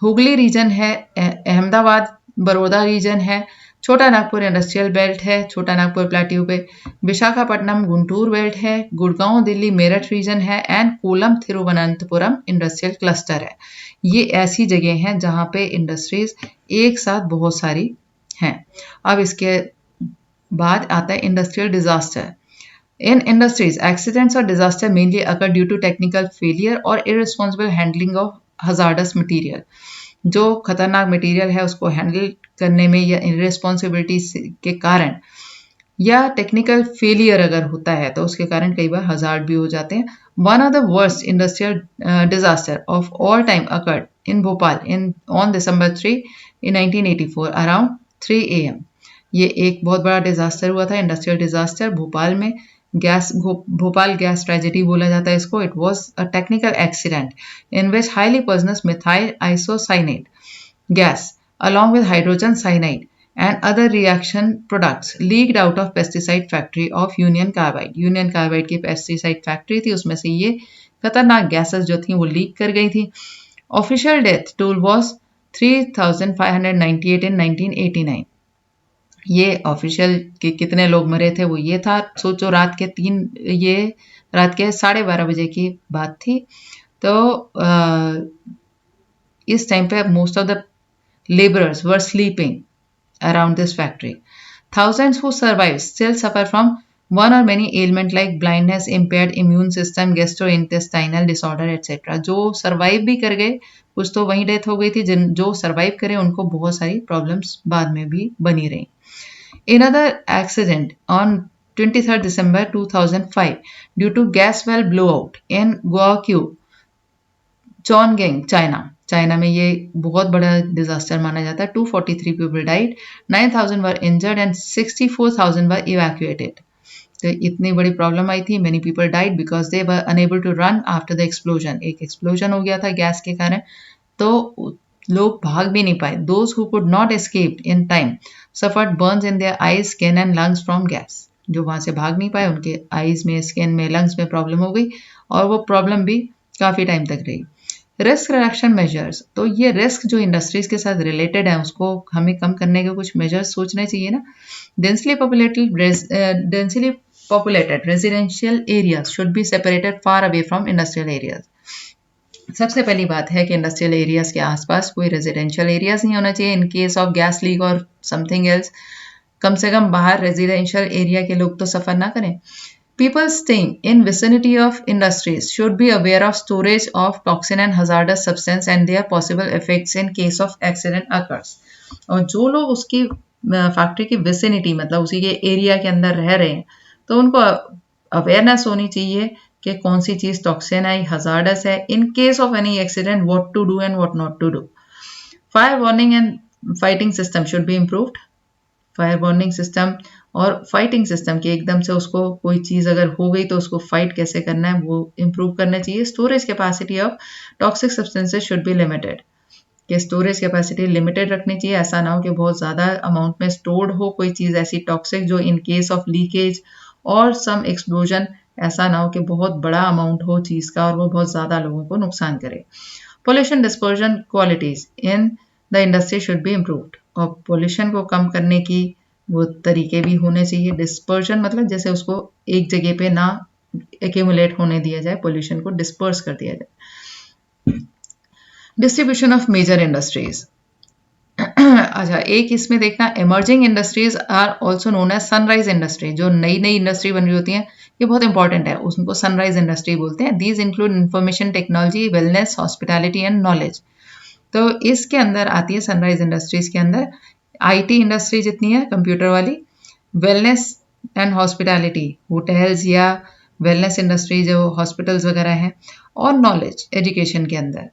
हुगली रीजन है, अहमदाबाद बड़ौदा रीजन है, छोटा नागपुर इंडस्ट्रियल बेल्ट है, छोटा नागपुर प्लेट्यू पे, विशाखापट्टनम गुंटूर बेल्ट है, गुड़गांव दिल्ली मेरठ रीजन है, and Kollam Thiruvananthapuram industrial cluster है। ये ऐसी जगह हैं जहां पे इंडस्ट्रीज एक साथ बहुत सारी हैं। अब इसके बाद आता है industrial disaster. In industries accidents और disaster mainly occur due to technical failure और irresponsible handling of hazardous material. जो खतरनाक मटेरियल है उसको हैंडल करने में या इररिस्पॉन्सिबिलिटी के कारण या टेक्निकल फेलियर अगर होता है तो उसके कारण कई बार हजार्ड भी हो जाते हैं. One of the worst industrial disaster of all time occurred in Bhopal in on December 3 in 1984 around 3 AM. ये एक बहुत बड़ा डिजास्टर हुआ था, इंडस्ट्रियल डिजास्टर भोपाल में. भोपाल गैस ट्रेजेडी बोला जाता है इसको. It was a technical accident in which highly poisonous methyl isocyanate gas along with hydrogen cyanide and other reaction products leaked out of pesticide factory of Union Carbide. Union Carbide की pesticide factory थी, उसमें से ये खतरनाक gases जो थी वो leak कर गई थी. Official death toll was 3,598 in 1989. ये ऑफिशियल के कितने लोग मरे थे वो ये था. सोचो रात के 12:30 बजे की बात थी. तो इस टाइम पे most of the laborers were sleeping around this factory. Thousands who survived still suffer from one or many ailments like blindness, impaired immune system, gastrointestinal disorder, etc. जो survive भी कर गए, कुछ तो वहीं डेथ हो गई थी. जो survive करे उनको बहुत सारी problems बाद में भी बनी रही. Another accident on 23rd December 2005 due to gas well blowout in Guangzhou, Chongqing, China. China में ये बहुत बड़ा डिजास्टर माना जाता है. 243 people died, 9,000 were injured and 64,000 were evacuated. तो इतनी बड़ी प्रॉब्लम आई थी. Many people died because they were unable to run after the explosion. एक एक्सप्लोजन हो गया था गैस के कारण, तो लोग भाग भी नहीं पाए. Those who could not escape in time suffered Burns in their eyes, skin and lungs from gas. जो वहां से भाग नहीं पाए उनके आईज में, स्किन में, लंग्स में प्रॉब्लम हो गई और वो प्रॉब्लम भी काफी टाइम तक रही. रिस्क रिडक्शन मेजर्स, तो ये रिस्क जो इंडस्ट्रीज के साथ रिलेटेड है उसको हमें कम करने के कुछ मेजर्स सोचने चाहिए ना. Densely populated residential areas should be separated far away from industrial areas. सबसे पहली बात है कि इंडस्ट्रियल एरियाज के आसपास कोई रेजिडेंशियल एरियाज नहीं होना चाहिए. इन केस ऑफ गैस लीक और समथिंग एल्स, कम से कम बाहर रेजिडेंशियल एरिया के लोग तो सफर ना करें. People staying in vicinity of industries should be aware of storage of toxin and hazardous substance and their possible effects in case of accident occurs. और जो लोग उसकी फैक्ट्री की विसिनिटी मतलब उसी के एरिया के अंदर रह रहे हैं तो उनको अवेयरनेस होनी चाहिए कि कौन सी चीज टॉक्सिन है, हजार्डस है. In case of any accident what to do and what not to do. Fire warning and fighting system should be improved. Fire warning system और फाइटिंग सिस्टम की एकदम से उसको कोई चीज अगर हो गई तो उसको फाइट कैसे करना है वो इम्प्रूव करना चाहिए. Storage capacity of toxic substances should be limited. कि स्टोरेज कैपेसिटी लिमिटेड रखनी चाहिए. ऐसा ना हो कि बहुत ज्यादा अमाउंट में स्टोर्ड हो कोई चीज ऐसी टॉक्सिक जो इन केस ऑफ लीकेज और सम एक्सप्लोजन ऐसा ना हो कि बहुत बड़ा अमाउंट हो चीज का और वो बहुत ज्यादा लोगों को नुकसान करे. Pollution dispersion qualities in the industry should be improved. और पोल्यूशन को कम करने की वो तरीके भी होने चाहिए. डिस्पर्जन मतलब जैसे उसको एक जगह पे ना एक्यूमुलेट होने दिया जाए, पोल्यूशन को डिस्पर्स कर दिया जाए. Distribution of major industries. अच्छा, एक इसमें देखना, emerging industries are also known as sunrise industry. जो नई नई इंडस्ट्री बन रही होती है ये बहुत इंपॉर्टेंट है, उनको सनराइज इंडस्ट्री बोलते हैं. These include information technology, wellness, hospitality and knowledge. तो इसके अंदर आती है सनराइज इंडस्ट्रीज के अंदर आईटी इंडस्ट्री जितनी है कंप्यूटर वाली, वेलनेस एंड हॉस्पिटैलिटी, होटल्स या वेलनेस इंडस्ट्री जो हॉस्पिटल्स वगैरह हैं, और नॉलेज एजुकेशन के अंदर.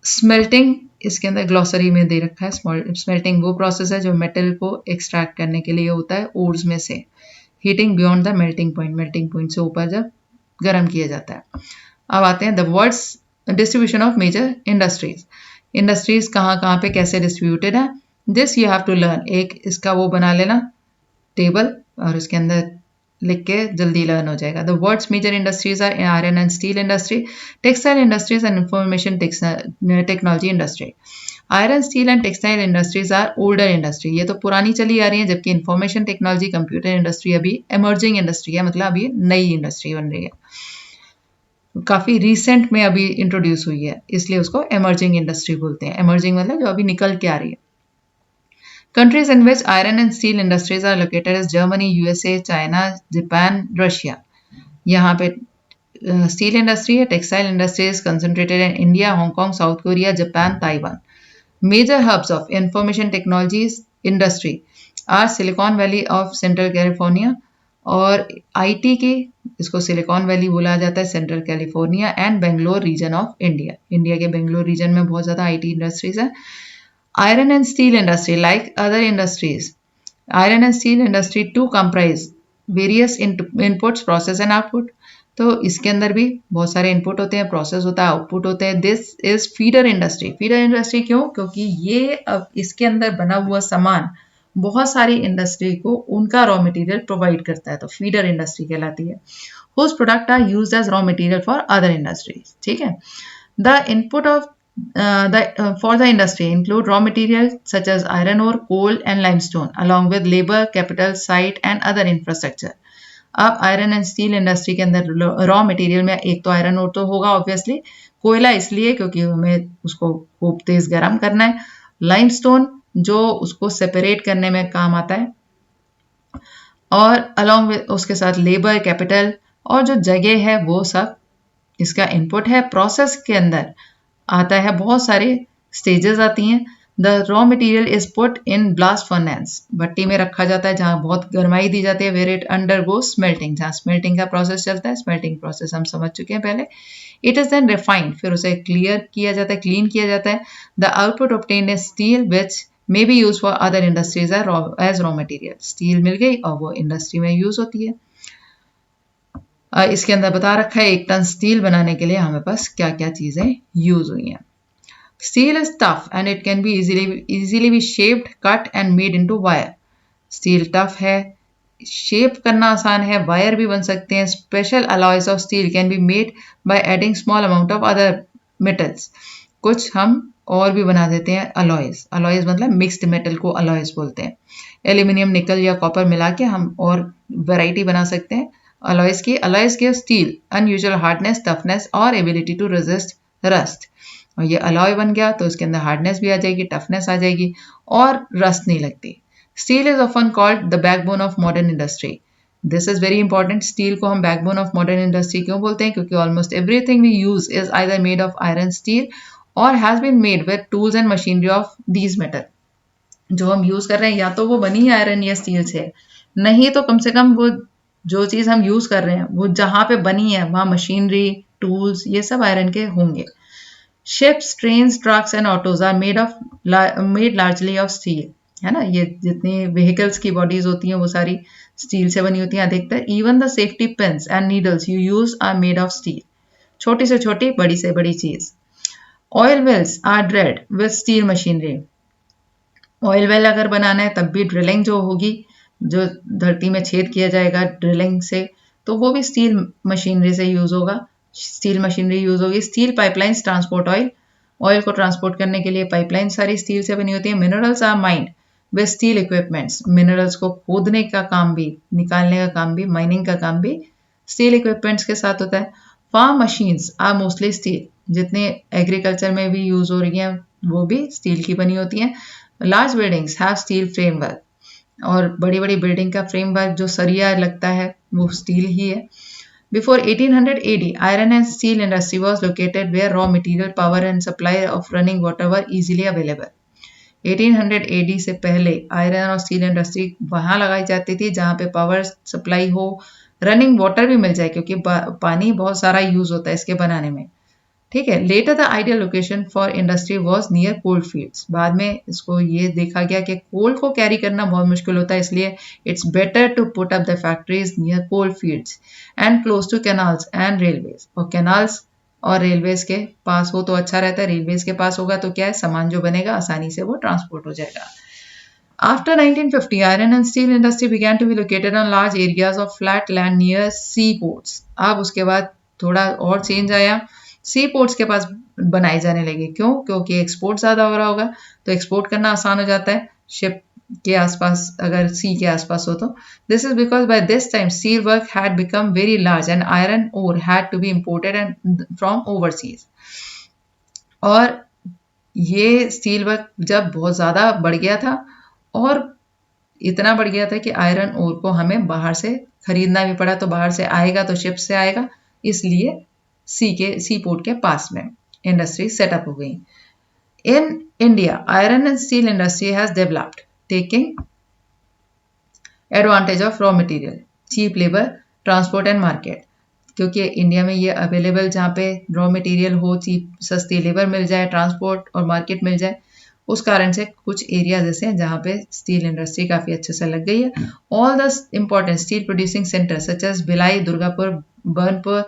स्मेल्टिंग इसके अंदर ग्लॉसरी में दे रखा है. स्मेल्टिंग वो प्रोसेस है जो मेटल को एक्सट्रैक्ट करने के लिए होता है ओर्स में से. Heating beyond the melting point, melting point से ऊपर जब गर्म किया जाता है. अब आते हैं the world's distribution of major industries. Industries कहाँ कहाँ पे कैसे डिस्ट्रीब्यूटेड है, this you have to learn. एक इसका वो बना लेना टेबल और इसके अंदर लिख के जल्दी लर्न हो जाएगा. The world's major industries are iron and steel industry, textile industries and information technology industry. Iron, steel and textile industries are older industry. ये तो पुरानी चली आ रही है, जबकि इंफॉर्मेशन टेक्नोलॉजी, कंप्यूटर इंडस्ट्री अभी एमर्जिंग इंडस्ट्री है, मतलब अभी नई इंडस्ट्री बन रही है, काफी रिसेंट में अभी इंट्रोड्यूस हुई है, इसलिए उसको एमर्जिंग इंडस्ट्री बोलते हैं. एमर्जिंग मतलब जो अभी निकल के आ रही है. Countries in which iron and steel industries are located is Germany, USA, China, Japan, Russia. यहाँ पे स्टील इंडस्ट्री है, textile industries concentrated in India, Hong Kong, South Korea, Japan, Taiwan. Major hubs of information technology industry are Silicon Valley of central California, और IT की इसको Silicon Valley बोला जाता है, central California and Bangalore region of India. India के Bangalore region में बहुत ज़्यादा आईटी इंडस्ट्रीज है। Iron and steel industry like other industries, iron and steel industry to comprise various inputs process and output. तो इसके अंदर भी बहुत सारे इनपुट होते हैं, प्रोसेस होता है, आउटपुट होते हैं। This is feeder industry. Feeder industry क्यों? क्योंकि ये अब इसके अंदर बना हुआ सामान बहुत सारी इंडस्ट्री को उनका रॉ मटेरियल प्रोवाइड करता है, तो फीडर इंडस्ट्री कहलाती है। whose product are used as raw material for other industries। ठीक है। The input of for the industry include raw materials such as iron ore, coal and limestone along with labor, capital, site and other infrastructure। अब iron and steel industry के अंदर raw material में एक तो iron ore तो होगा obviously, कोयला इसलिए क्योंकि हमें उसको खूब तेज गर्म करना है, लाइमस्टोन जो उसको सेपरेट करने में काम आता है, और अलॉन्ग विद उसके साथ लेबर, कैपिटल और जो जगह है वो सब इसका इनपुट है। प्रोसेस के अंदर आता है, बहुत सारे स्टेजेस आती हैं। The raw material is put in blast furnace, भट्टी में रखा जाता है जहाँ बहुत गर्माई दी जाती है। वेयर इट अंडरगो स्मेल्टिंग, जहाँ स्मेल्टिंग का प्रोसेस चलता है। स्मेल्टिंग प्रोसेस हम समझ चुके हैं पहले। इट इज देन रिफाइंड, फिर उसे क्लियर किया जाता है, क्लीन किया जाता है। The output obtained is steel which may be use for other industries as raw material. Steel मिल गई और वो इंडस्ट्री में यूज होती है। इसके अंदर बता रखा है 1 टन स्टील बनाने के लिए हमें पास क्या क्या चीजें यूज हुई हैं। Steel is tough and it can be easily be shaped, cut and made into wire। Steel tough है, शेप करना आसान है, वायर भी बन सकते हैं। Special alloys of steel can be made by adding small amount of other metals। कुछ हम और भी बना देते हैं अलॉयज। अलॉयज मतलब मिक्स्ड मेटल को अलॉयज बोलते हैं। एल्यूमिनियम, निकल या कॉपर मिला के हम और वैरायटी बना सकते हैं अलॉयज की। Alloys give steel unusual hardness, toughness और एबिलिटी टू रेजिस्ट रस्ट। और ये अलॉय बन गया तो इसके अंदर हार्डनेस भी आ जाएगी, टफनेस आ जाएगी और रस्ट नहीं लगती। Steel is often called the backbone of modern industry. This is very important. Steel को हम बैकबोन ऑफ मॉडर्न इंडस्ट्री क्यों बोलते हैं? क्योंकि almost everything we use is either made of iron, steel और has been made with tools and machinery of these metal. जो हम use कर रहे हैं या तो वो बनी है आयरन या स्टील से, नहीं तो कम से कम वो जो चीज हम यूज कर रहे हैं वो जहां पे बनी है वहां मशीनरी, टूल्स ये सब आयरन के होंगे। Ships, trains, trucks and autos are made largely of steel। है ना, ये जितनी vehicles की bodies होती हैं वो सारी स्टील से बनी होती हैं अधिकतर। Even the safety pins and needles you use are made of steel। छोटी से छोटी, बड़ी से बड़ी चीज। Oil wells are drilled with steel machinery। Oil well अगर बनाना है तब भी ड्रिलिंग जो होगी, जो धरती में छेद किया जाएगा ड्रिलिंग से, तो वो भी स्टील मशीनरी से यूज होगा, स्टील मशीनरी यूज होगी। Steel pipelines transport oil, oil को ट्रांसपोर्ट करने के लिए पाइपलाइन सारी स्टील से बनी होती है। Minerals are mined with steel equipments, minerals को खोदने का काम भी, निकालने का काम भी, माइनिंग का काम भी स्टील इक्विपमेंट्स के साथ होता है। Farm machines are mostly steel, जितने एग्रीकल्चर में भी यूज हो रही हैं वो भी स्टील की बनी होती हैं। Large buildings have steel framework, और बड़ी बड़ी बिल्डिंग का फ्रेमवर्क जो सरिया लगता है वो स्टील ही है। Before 1800 AD, iron and steel industry was located where raw material, power and supply of running water were easily available। 1800 AD से पहले आयरन और स्टील इंडस्ट्री वहां लगाई जाती थी जहां पे पावर सप्लाई हो, रनिंग वाटर भी मिल जाए, क्योंकि पानी बहुत सारा यूज होता है इसके बनाने में। ठीक है। Later the ideal location for industry was near coal fields. बाद में इसको ये देखा गया कि कोल को कैरी करना बहुत मुश्किल होता है, इसलिए it's better to put up the factories near coal fields and close to canals and railways. और कैनाल्स और रेलवेज के पास हो तो अच्छा रहता है। रेलवेज के पास होगा तो क्या है, सामान जो बनेगा आसानी से वो ट्रांसपोर्ट हो जाएगा। After 1950, iron and steel industry began to be located on large areas of flat land near seaports। अब उसके बाद थोड़ा और चेंज आया, सी पोर्ट्स के पास बनाए जाने लगे। क्यों? क्योंकि एक्सपोर्ट ज्यादा हो रहा होगा तो एक्सपोर्ट करना आसान हो जाता है शिप के आसपास, अगर सी के आसपास हो तो। This is because by this time steel work had become very large and iron ore had to be imported and from overseas. और ये स्टील वर्क जब बहुत ज्यादा बढ़ गया था, और इतना बढ़ गया था कि आयरन ओर को हमें बाहर से खरीदना भी पड़ा, तो बाहर से आएगा तो शिप से आएगा, इसलिए सी पोर्ट के पास में इंडस्ट्री सेटअप हो गई। In India iron and steel industry has developed taking advantage of raw material, cheap labour, transport and market, क्योंकि इंडिया में ये अवेलेबल जहाँ पे रॉ मटेरियल हो, चीप सस्ती लेबर मिल जाए, ट्रांसपोर्ट और मार्केट मिल जाए, उस कारण से कुछ एरियाज ऐसे हैं जहाँ पे स्टील इंडस्ट्री काफ़ी अच्छे से लग गई है। All the important steel producing centre such as Bhilai, Durgapur, Burnpur,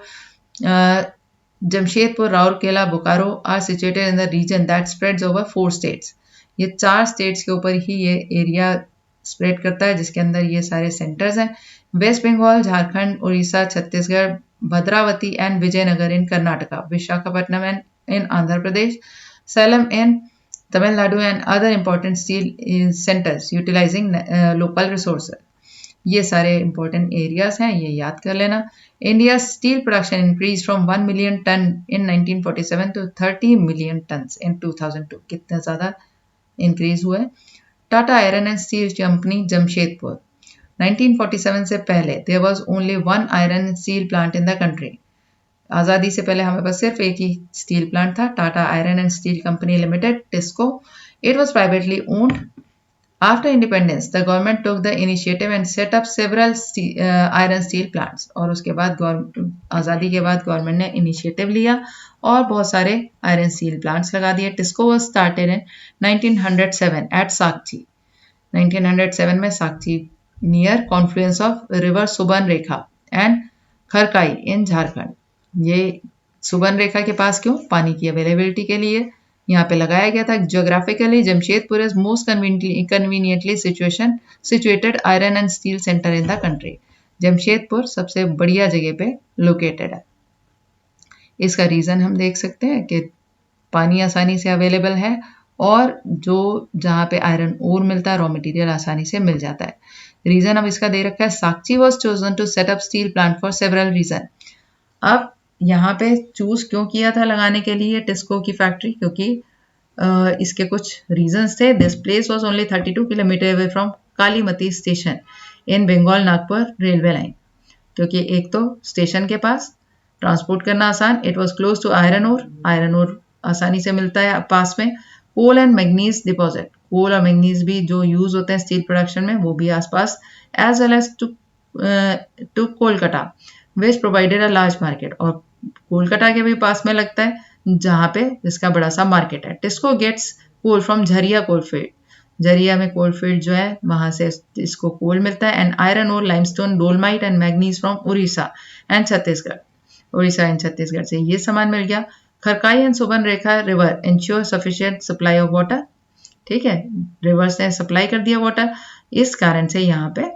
Jamshedpur, Rourkela, Bokaro are situated in the region that spreads over 4 states. ये 4 स्टेट्स के ऊपर ही ये एरिया स्प्रेड करता है जिसके अंदर ये सारे सेंटर्स हैं। West Bengal, Jharkhand, Orissa, Chhattisgarh, Bhadravati and Vijayanagar in Karnataka, Visakhapatnam in Andhra Pradesh, Salem in Tamil Nadu and other important steel centres utilising local resources. ये सारे इंपॉर्टेंट एरियाज हैं, ये याद कर लेना। India steel production increase from 1 million tonne in 1947 to 30 million tonne in 2002। कितना ज़्यादा इंक्रीज हुआ है। Tata iron and steel company, Jamshedpur. 1947 से पहले there was only 1 iron and steel plant in the country. आज़ादी से पहले हमारे पास सिर्फ एक ही स्टील प्लांट था, Tata iron and steel company limited, TISCO. It was privately owned. After independence, the government took the initiative and set up several iron steel plants. और उसके बाद आज़ादी के बाद गवर्नमेंट ने इनिशिएटिव लिया और बहुत सारे आयरन स्टील प्लांट्स लगा दिए। TISCO was started in 1907 at Sakchi. 1907 में Sakchi near confluence of river Subarna Rekha and Kharkai in Jharkhand. ये सुबर्न रेखा के पास क्यों? पानी की अवेलेबिलिटी के लिए यहाँ पे लगाया गया था। Geographically Jamshedpur is most conveniently situated iron and steel centre in the country. Jamshedpur सबसे बढ़िया जगह पे लोकेटेड है। इसका रीज़न हम देख सकते हैं कि पानी आसानी से अवेलेबल है और जो जहाँ पे आयरन ओर मिलता है, रॉ मटेरियल आसानी से मिल जाता है। रीज़न अब इसका दे रखा है, Sakchi was chosen to set up steel plant for several reason. अब यहाँ पे चूज क्यों किया था लगाने के लिए टिस्को की फैक्ट्री? क्योंकि इसके कुछ रीजंस थे। This place was only 32 kilometre away from Kalimati station in Bengal Nagpur railway line. क्योंकि एक तो स्टेशन के पास, ट्रांसपोर्ट करना आसान, it was close to iron ore आसानी से मिलता है पास में। Coal and manganese deposit, coal और मैग्नीज भी जो यूज होते हैं स्टील प्रोडक्शन में वो भी आसपास, as well as to Kolkata which provided a large market. और कोलकाता के भी पास में लगता है जहाँ पे इसका बड़ा सा मार्केट है। TISCO gets coal from Jharia coalfield. Jharia में कोलफील्ड जो है वहां से इसको कोल मिलता है। एंड आयरन और limestone, dolomite and manganese from Orissa and Chhattisgarh. Orissa and Chhattisgarh से ये सामान मिल गया। Kharkai and Subarna Rekha river ensure sufficient supply of water. ठीक है, रिवर्स ने सप्लाई कर दिया वाटर, इस कारण से यहाँ पे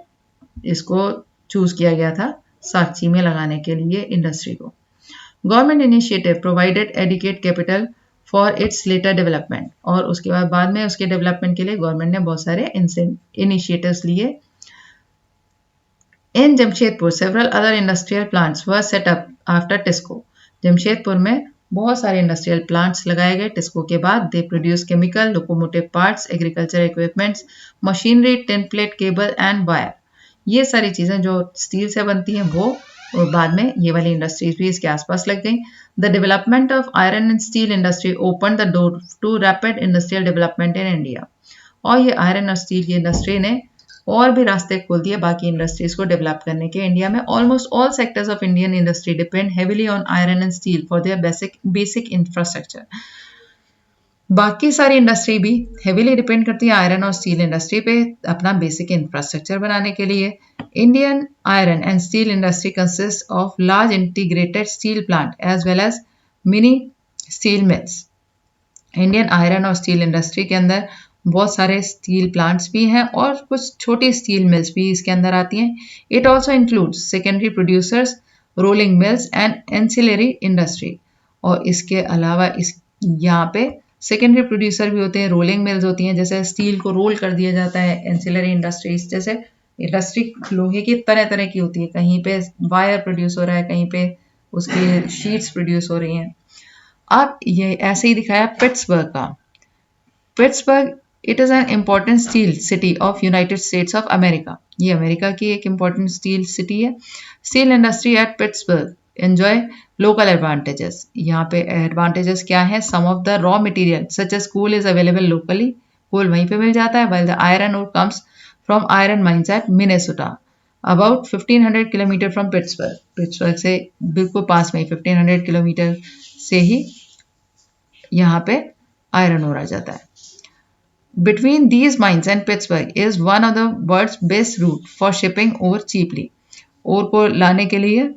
इसको चूज किया गया था साक्ची में लगाने के लिए इंडस्ट्री को। Government initiative provided adequate capital for its later development. और उसके बाद में उसके डेवलपमेंट के लिए गवर्नमेंट ने बहुत सारे इनिशिएटिव्स लिए। In Jamshedpur several other industrial plants were set up after TISCO. Jamshedpur में बहुत सारे इंडस्ट्रियल प्लांट्स लगाए गए टिस्को के बाद। They produce chemical, locomotive parts, agriculture equipments, machinery, tin plate, cable and wire. ये सारी चीज़ें जो स्टील से बनती हैं वो, और बाद में ये वाली इंडस्ट्रीज भी इसके आसपास लग गई। The development of iron and steel industry open the door to rapid industrial development in India. और ये आयरन और स्टील की इंडस्ट्री ने और भी रास्ते खोल दिए बाकी इंडस्ट्रीज को डेवलप करने के। इंडिया में almost all sectors of Indian industry depend heavily on iron and steel for their basic infrastructure. बाकी सारी इंडस्ट्री भी हेविली डिपेंड करती है आयरन और स्टील इंडस्ट्री पे अपना बेसिक इंफ्रास्ट्रक्चर बनाने के लिए। Indian iron and steel industry consist of large integrated steel plant as well as mini steel mills. Indian iron और स्टील इंडस्ट्री के अंदर बहुत सारे स्टील प्लांट्स भी हैं और कुछ छोटी स्टील मिल्स भी इसके अंदर आती हैं। It also includes secondary producers, rolling mills and ancillary industry. और इसके अलावा इस यहाँ पे सेकेंडरी प्रोड्यूसर भी होते हैं, रोलिंग मिल्स होती हैं, जैसे स्टील को रोल कर दिया जाता है। एंसिलरी इंडस्ट्रीज जैसे इंडस्ट्री लोहे की तरह तरह की होती है, कहीं पे वायर प्रोड्यूस हो रहा है, कहीं पे उसकी शीट्स प्रोड्यूस हो रही हैं। अब ये ऐसे ही दिखाया पिट्सबर्ग का। Pittsburgh it is an important steel city of United States of America. ये अमेरिका की एक इम्पॉर्टेंट स्टील सिटी है। Steel industry at Pittsburgh enjoy local advantages. यहाँ पे एडवांटेजेस क्या है? Some of the raw material such as coal is available locally, coal वहीं पे मिल जाता है। While the iron ore comes from iron mines at Minnesota, about 1500 kilometre from Pittsburgh. Pittsburgh से बिल्कुल पास में 1500 किलोमीटर से ही यहाँ पे आयरन ओर आ जाता है. Between these mines and Pittsburgh is one of the world's best route for shipping ore cheaply. ओर को लाने के लिए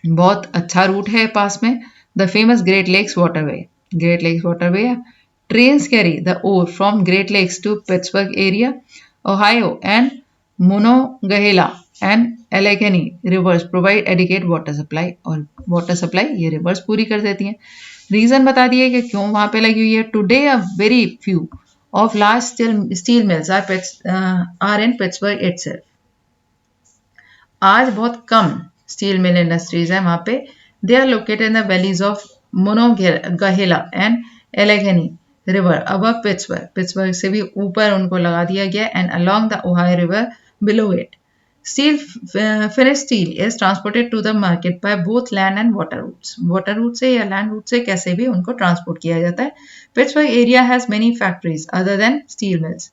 बहुत अच्छा रूट है पास में. The famous Great Lakes waterway. Great Lakes waterway trains carry the ore from Great Lakes to Pittsburgh area, Ohio, and Monongahela and Allegheny rivers provide adequate water supply. और water supply ये rivers पूरी कर देती हैं. Reason बता दिए कि क्यों वहां पे लगी हुई है. Today a very few of large steel mills are in Pittsburgh itself. आज बहुत कम स्टील मिल इंडस्ट्रीज है वहां पे. They are located in the valleys of Monongahela and Allegheny river above Pittsburgh. Pittsburgh से भी ऊपर उनको लगा दिया गया and along the Ohio river below it. Steel, finished steel is transported to the market by both land and water routes. Water route से या land route से कैसे भी उनको transport किया जाता है. Pittsburgh area has many factories other than steel mills.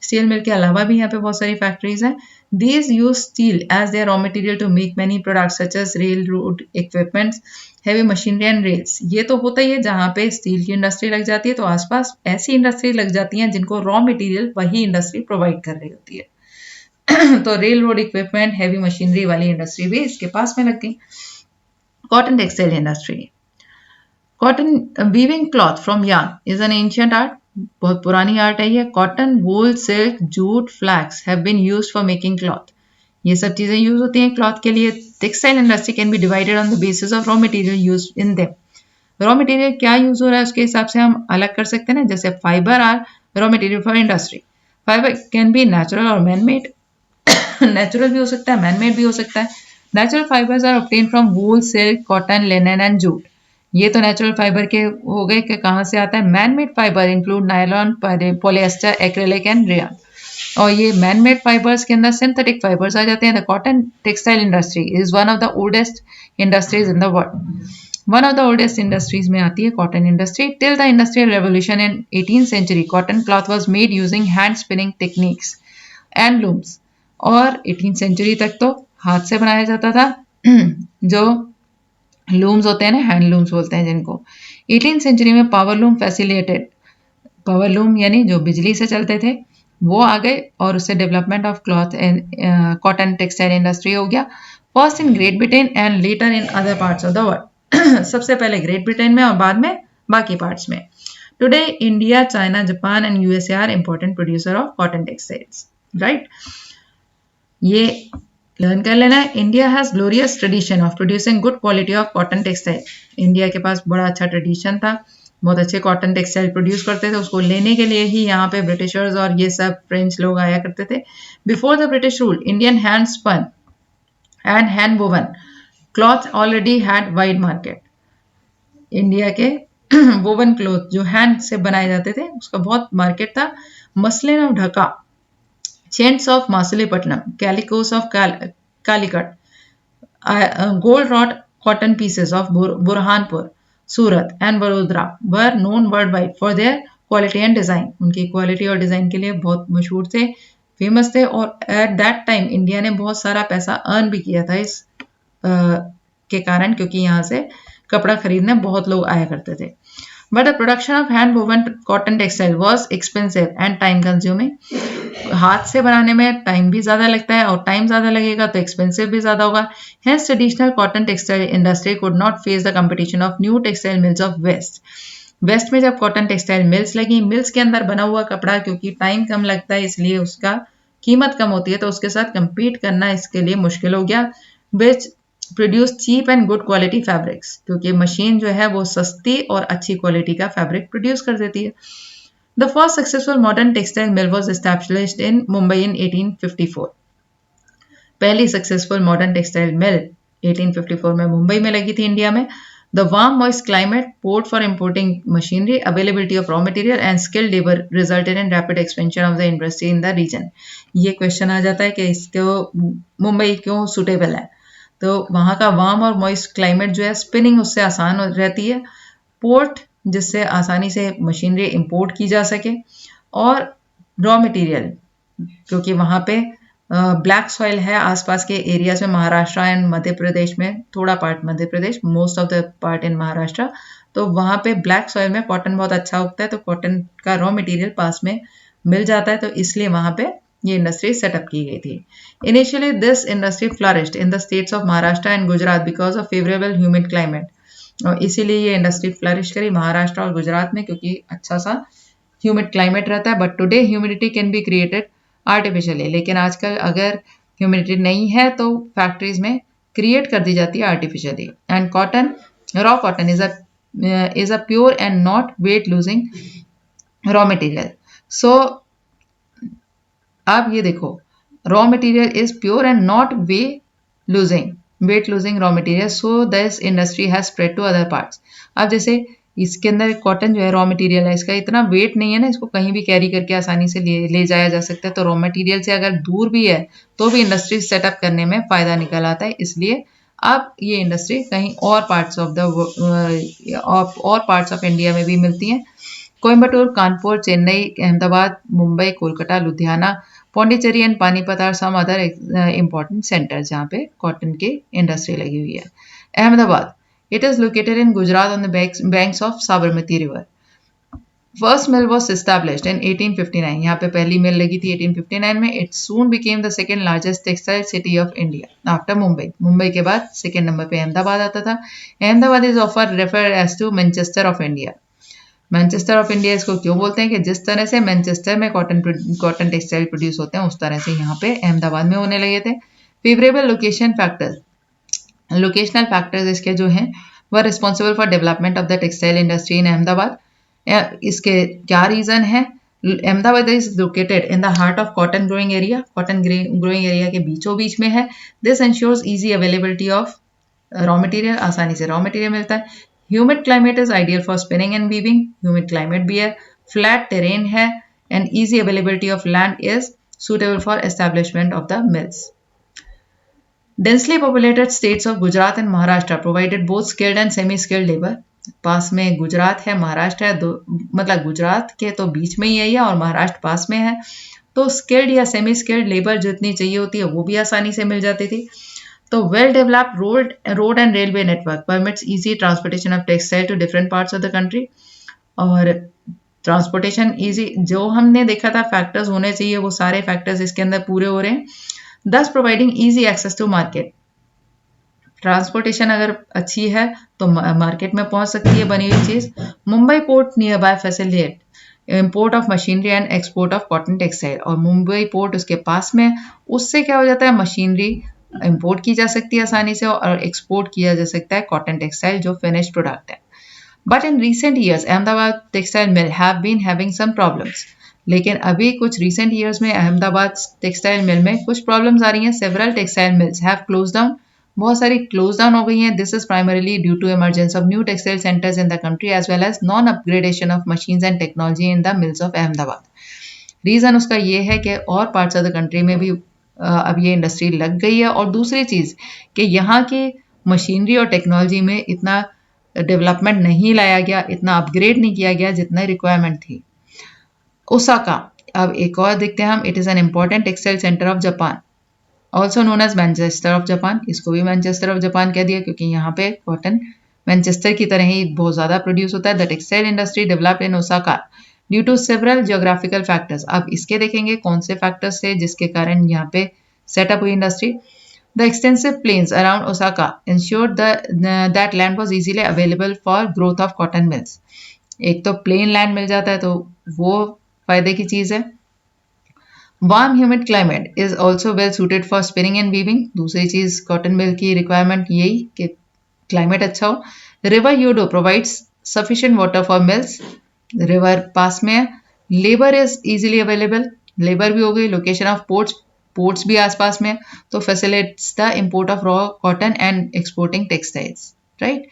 Steel mill के अलावा भी यहाँ पे बहुत सारी factories हैं. These use steel as their raw material to make many products such as railroad equipments, heavy machinery and rails. ये तो होता ही है. जहाँ पे स्टील की इंडस्ट्री लग जाती है तो आसपास ऐसी इंडस्ट्री लग जाती हैं जिनको रॉ मटेरियल वही इंडस्ट्री प्रोवाइड कर रही होती है. तो rail road equipment, heavy machinery वाली इंडस्ट्री भी इसके पास में लग गई. Cotton textile industry. Cotton weaving cloth from yarn is an ancient art. बहुत पुरानी आर्ट है ये. Cotton, wool, silk, jute, flax have been used for making cloth. ये सब चीजें यूज होती हैं क्लॉथ के लिए. Textile industry can be divided on the basis of raw material use in them. Raw material क्या यूज हो रहा है उसके हिसाब से हम अलग कर सकते हैं ना. जैसे fibre are raw material for industry. Fibre can be natural or man made. Natural भी हो सकता है, मैन मेड भी हो सकता है. Natural fibres are obtain from wool, silk, cotton, linen and jute. ये तो नेचुरल फाइबर के हो गए कि कहाँ से आता है. Man made fibre include nylon, polyester, acrylic and rayon. और ये मैन मेड फाइबर्स के अंदर सिंथेटिक फाइबर्स आ जाते हैं. The cotton textile industry is one of the oldest industries in the world. One of the oldest industries में आती है cotton industry. Till the industrial revolution in 18th century, cotton cloth was made using hand spinning techniques and looms. और 18th century तक तो हाथ से बनाया जाता था. जो लूम्स होते हैं ना, हैंड लूम्स बोलते हैं जिनको. 18th सेंचुरी में power loom facilitated. Power loom यानी जो बिजली से चलते थे वो आ गए और उससे development of cloth and cotton textile industry हो गया. First in great Britain and later in other parts of the world. सबसे पहले ग्रेट ब्रिटेन में और बाद में बाकी पार्ट्स में. Today India, China, Japan and USA are important producer of cotton textiles. Right, ये लर्न कर लेना है. India has glorious tradition of producing good quality of cotton textile. India के पास बड़ा अच्छा ट्रेडिशन था, बहुत अच्छे कॉटन टेक्सटाइल प्रोड्यूस करते थे. उसको लेने के लिए ही यहाँ पे ब्रिटिशर्स और ये सब फ्रेंच लोग आया करते थे. Before the British rule, Indian hand spun and hand woven cloth already had wide market. India के वोवन क्लॉथ जो हैंड से बनाए जाते थे उसका बहुत मार्केट था. Muslin of Dhaka, Chants of Masulipatanam, calicos of Calicut, gold wrought cotton pieces of Burhanpur, Surat and Vadodara were known worldwide for their quality and design. उनकी क्वालिटी और डिजाइन के लिए बहुत मशहूर थे, फेमस थे. और एट दैट टाइम इंडिया ने बहुत सारा पैसा अर्न भी किया था इस के कारण, क्योंकि यहाँ से कपड़ा खरीदने बहुत लोग आया करते थे. But the production of hand-woven cotton textile was expensive and time-consuming. हाथ से बनाने में टाइम भी ज़्यादा लगता है और टाइम ज़्यादा लगेगा तो एक्सपेंसिव भी ज़्यादा होगा. Hence, traditional cotton textile industry could not face the competition of new textile mills of West. West में जब कॉटन टेक्सटाइल मिल्स लगी, मिल्स के अंदर बना हुआ कपड़ा क्योंकि टाइम कम लगता है इसलिए उसका कीमत कम होती है, तो उसके साथ compete करना इसके लिए मुश्किल हो गया. Which produce cheap and good quality fabrics, क्योंकि मशीन जो है वो सस्ती और अच्छी क्वालिटी का फैब्रिक प्रोड्यूस कर देती है. The first successful modern textile mill was established in Mumbai in 1854. पहली सक्सेसफुल मॉडर्न टेक्सटाइल मिल 1854 में मुंबई में लगी थी इंडिया में. The warm moist climate, port for importing machinery, availability of raw material and skilled labour resulted in rapid expansion of the industry in the region. ये question आ जाता है कि इसको मुंबई क्यों सुटेबल है. तो वहाँ का वार्म और मॉइस्ट क्लाइमेट जो है, स्पिनिंग उससे आसान रहती है, पोर्ट जिससे आसानी से मशीनरी इंपोर्ट की जा सके, और रॉ मटेरियल क्योंकि वहाँ पे ब्लैक सॉइल है आसपास के एरियाज में, महाराष्ट्र एंड मध्य प्रदेश में, थोड़ा part Madhya Pradesh, most of the part in Maharashtra. तो वहाँ पे ब्लैक सॉइल में कॉटन बहुत अच्छा उगता है, तो कॉटन का रॉ मटेरियल पास में मिल जाता है, तो इसलिए वहाँ पे ये इंडस्ट्री सेटअप की गई थी। Initially this industry flourished in the states of Maharashtra and Gujarat because of favourable humid climate, और इसीलिए ये इंडस्ट्री फ्लरिश करी महाराष्ट्र और गुजरात में, क्योंकि अच्छा सा ह्यूमिड क्लाइमेट रहता है। But today humidity can be created artificially, लेकिन आजकल अगर ह्यूमिडिटी नहीं है तो फैक्ट्रीज में क्रिएट कर दी जाती है artificially. And cotton, raw cotton is a pure and not weight losing raw material. So अब ये देखो, raw material is pure and not weight losing raw material, so this industry has spread to other parts. अब जैसे इसके अंदर cotton जो है raw material है, इसका इतना वेट नहीं है ना, इसको कहीं भी कैरी करके आसानी से ले जाया जा सकता है, तो रॉ मटेरियल से अगर दूर भी है तो भी इंडस्ट्री सेटअप करने में फायदा निकल आता है। इसलिए अब ये इंडस्ट्री कहीं और पार्ट्स ऑफ इंडिया में भी मिलती हैं। Coimbatore, Kanpur, Chennai, Ahmedabad, Mumbai, Kolkata, Ludhiana, Pondicherry and Panipat are some other important centres जहाँ पे कॉटन की इंडस्ट्री लगी हुई है। Ahmedabad, it is located in Gujarat on the banks of Sabarmati River. First mill was established in 1859. यहाँ पे पहली मिल लगी थी 1859 में. It soon became the second largest textile city of India after Mumbai. Mumbai के बाद सेकेंड नंबर पे अहमदाबाद आता था. Ahmedabad is often referred as to Manchester of India. Manchester of India इसको क्यों बोलते हैं कि जिस तरह से मैनचेस्टर में कॉटन टेक्सटाइल प्रोड्यूस होते हैं, उस तरह से यहाँ पे अहमदाबाद में होने लगे थे. Favourable location factors, locational factors इसके जो हैं वह responsible for development of the textile industry in Ahmedabad. इसके क्या रीजन है? Ahmedabad is located in the heart of cotton growing area, cotton growing area के बीचों बीच में है. This ensures easy availability of raw material, आसानी से रॉ मटेरियल मिलता है. Humid climate is ideal for spinning and weaving, humid climate भी है. फ्लैट टेरेन है and easy availability of land is suitable for establishment of the mills. Densely populated states of Gujarat and Maharashtra provided both skilled and semi-skilled labor. पास में गुजरात है, महाराष्ट्र है, मतलब गुजरात के तो बीच में ही है और महाराष्ट्र पास में है, तो स्किल्ड या सेमी स्किल्ड लेबर जितनी चाहिए होती है वो भी आसानी से मिल जाती थी. तो well developed road and railway network permits easy transportation of textile to different parts of the country. और ट्रांसपोर्टेशन इजी, जो हमने देखा था फैक्टर्स होने चाहिए वो सारे फैक्टर्स इसके अंदर पूरे हो रहे हैं. thus providing easy access to market. Transportation अगर अच्छी है तो मार्केट में पहुंच सकती है बनी हुई चीज. Mumbai port near by facilitate import of machinery and export of cotton textile, और मुंबई पोर्ट उसके पास में, उससे क्या हो जाता है, मशीनरी इंपोर्ट की जा सकती है आसानी से और एक्सपोर्ट किया जा सकता है कॉटन टेक्सटाइल जो फिनिश्ड प्रोडक्ट है. But in recent years Ahmedabad textile mill have been having some problems. लेकिन अभी कुछ रिसेंट ईयर्स में अहमदाबाद टेक्सटाइल मिल में कुछ प्रॉब्लम्स आ रही हैं. Several textile mills have close down, बहुत सारी क्लोज डाउन हो गई हैं. This is primarily due to emergence of new textile centres in the country as well as non upgradation of machines and technology in the mills of Ahmedabad. Reason उसका ये है कि और पार्ट्स ऑफ द कंट्री में भी अब ये industry लग गई है, और दूसरी चीज कि यहाँ की मशीनरी और टेक्नोलॉजी में इतना डेवलपमेंट नहीं लाया गया, इतना अपग्रेड नहीं किया गया जितना रिक्वायरमेंट थी. ओसाका, अब एक और देखते हैं हम. It is an important textile centre of Japan, also known as Manchester of Japan. इसको भी मैनचेस्टर ऑफ जापान कह दिया क्योंकि यहाँ पे कॉटन मैनचेस्टर की तरह ही बहुत ज्यादा प्रोड्यूस होता है. The textile industry developed in Osaka due to several geographical factors. अब इसके देखेंगे कौन से फैक्टर्स थे जिसके कारण यहाँ पे सेटअप हुई industry. The extensive plains around Osaka ensured that land was easily available for growth of cotton mills. एक तो प्लेन लैंड मिल जाता है तो वो फायदे की चीज है. Warm humid climate is also well suited for spinning and weaving. दूसरी चीज कॉटन मिल की रिक्वायरमेंट यही कि क्लाइमेट अच्छा हो. रिवर यूडो provides sufficient water for mills. River पास में है. Labour is easily available, labour भी हो गई. लोकेशन ऑफ पोर्ट्स भी आसपास में, तो facilitates the import of raw cotton and exporting textiles, right.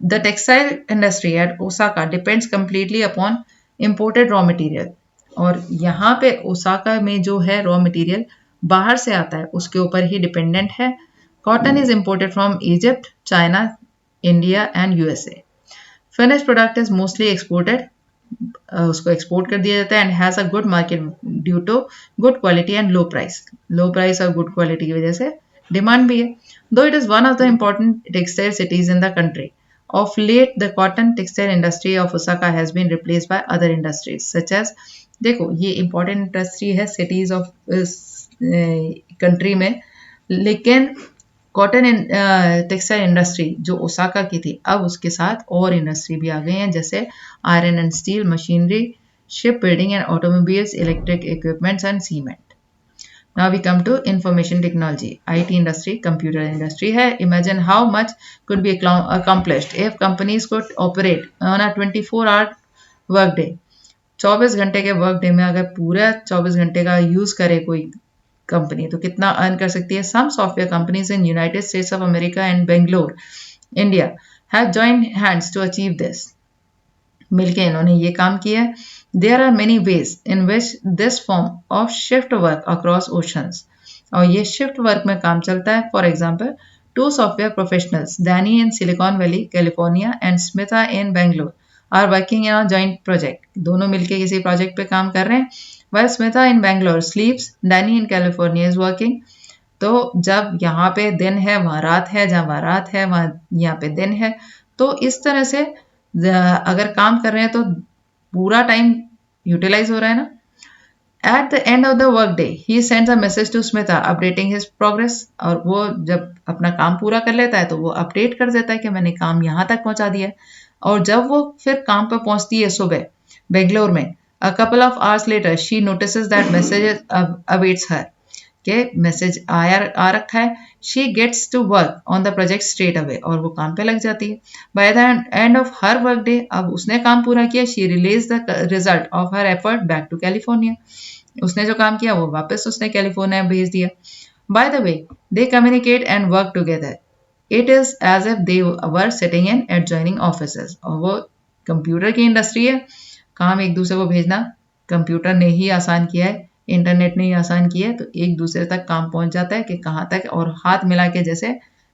The textile industry at Osaka depends completely upon imported raw material. और यहाँ पे ओसाका में जो है रॉ मटेरियल बाहर से आता है उसके ऊपर ही डिपेंडेंट है. Cotton is imported from Egypt, China, India and USA. Finished product is mostly exported. उसको एक्सपोर्ट कर दिया जाता है and has a good market due to good quality and low price और गुड क्वालिटी की वजह से डिमांड भी है. Though it is one of the important textile cities in the country. Of late, the cotton textile industry of Osaka has been replaced by other industries such as, देखो ये important industry है cities of country में, लेकिन cotton textile industry जो Osaka की थी अब उसके साथ और इंडस्ट्री भी आ गई हैं जैसे iron and steel, machinery, ship building and automobiles, electric equipments and cement. Now we come to information technology. IT industry, computer industry है. Imagine how much could be accomplished if companies could operate on a 24-hour work day. 24 घंटे के work day में अगर पूरा 24 घंटे का use करे कोई कंपनी तो कितना अर्न कर सकती है. Some software companies in United States of America and Bangalore, India have joined hands to achieve this. मिलके इन्होंने ये काम किया है. There are many ways in which this form of shift work across oceans. और ये shift work में काम चलता है. For example, two software professionals, Danny in Silicon Valley, California, and Smitha in Bangalore, are working in a joint project. दोनों मिलके किसी project पे काम कर रहे हैं. While Smitha in Bangalore sleeps, Danny in California is working. तो जब यहाँ पे दिन है वहाँ रात है, जहाँ वहाँ रात है वहाँ यहाँ पे दिन है. तो इस तरह से अगर काम कर रहे हैं तो पूरा टाइम यूटिलाइज हो रहा है ना. At the end of the work day he sends a message to Smita updating his progress. और वो जब अपना काम पूरा कर लेता है तो वो अपडेट कर देता है कि मैंने काम यहाँ तक पहुंचा दिया है. और जब वो फिर काम पर पहुंचती है सुबह बेंगलोर में, a couple of hours later she notices that message awaits her के मैसेज आ रखा है. She gets to work on the project straight away और वो काम पे लग जाती है. By the end of her work day अब उसने काम पूरा किया. She release the result of her effort back to California. उसने जो काम किया वो वापस उसने कैलिफोर्निया भेज दिया. By the way they communicate and work together. It is as if they were sitting in adjoining offices. और वो कंप्यूटर की इंडस्ट्री है. काम एक दूसरे को भेजना कंप्यूटर ने ही आसान किया है, इंटरनेट ने ही आसान किया है. तो एक दूसरे तक काम पहुंच जाता है कि कहाँ तक, और हाथ मिला के जैसे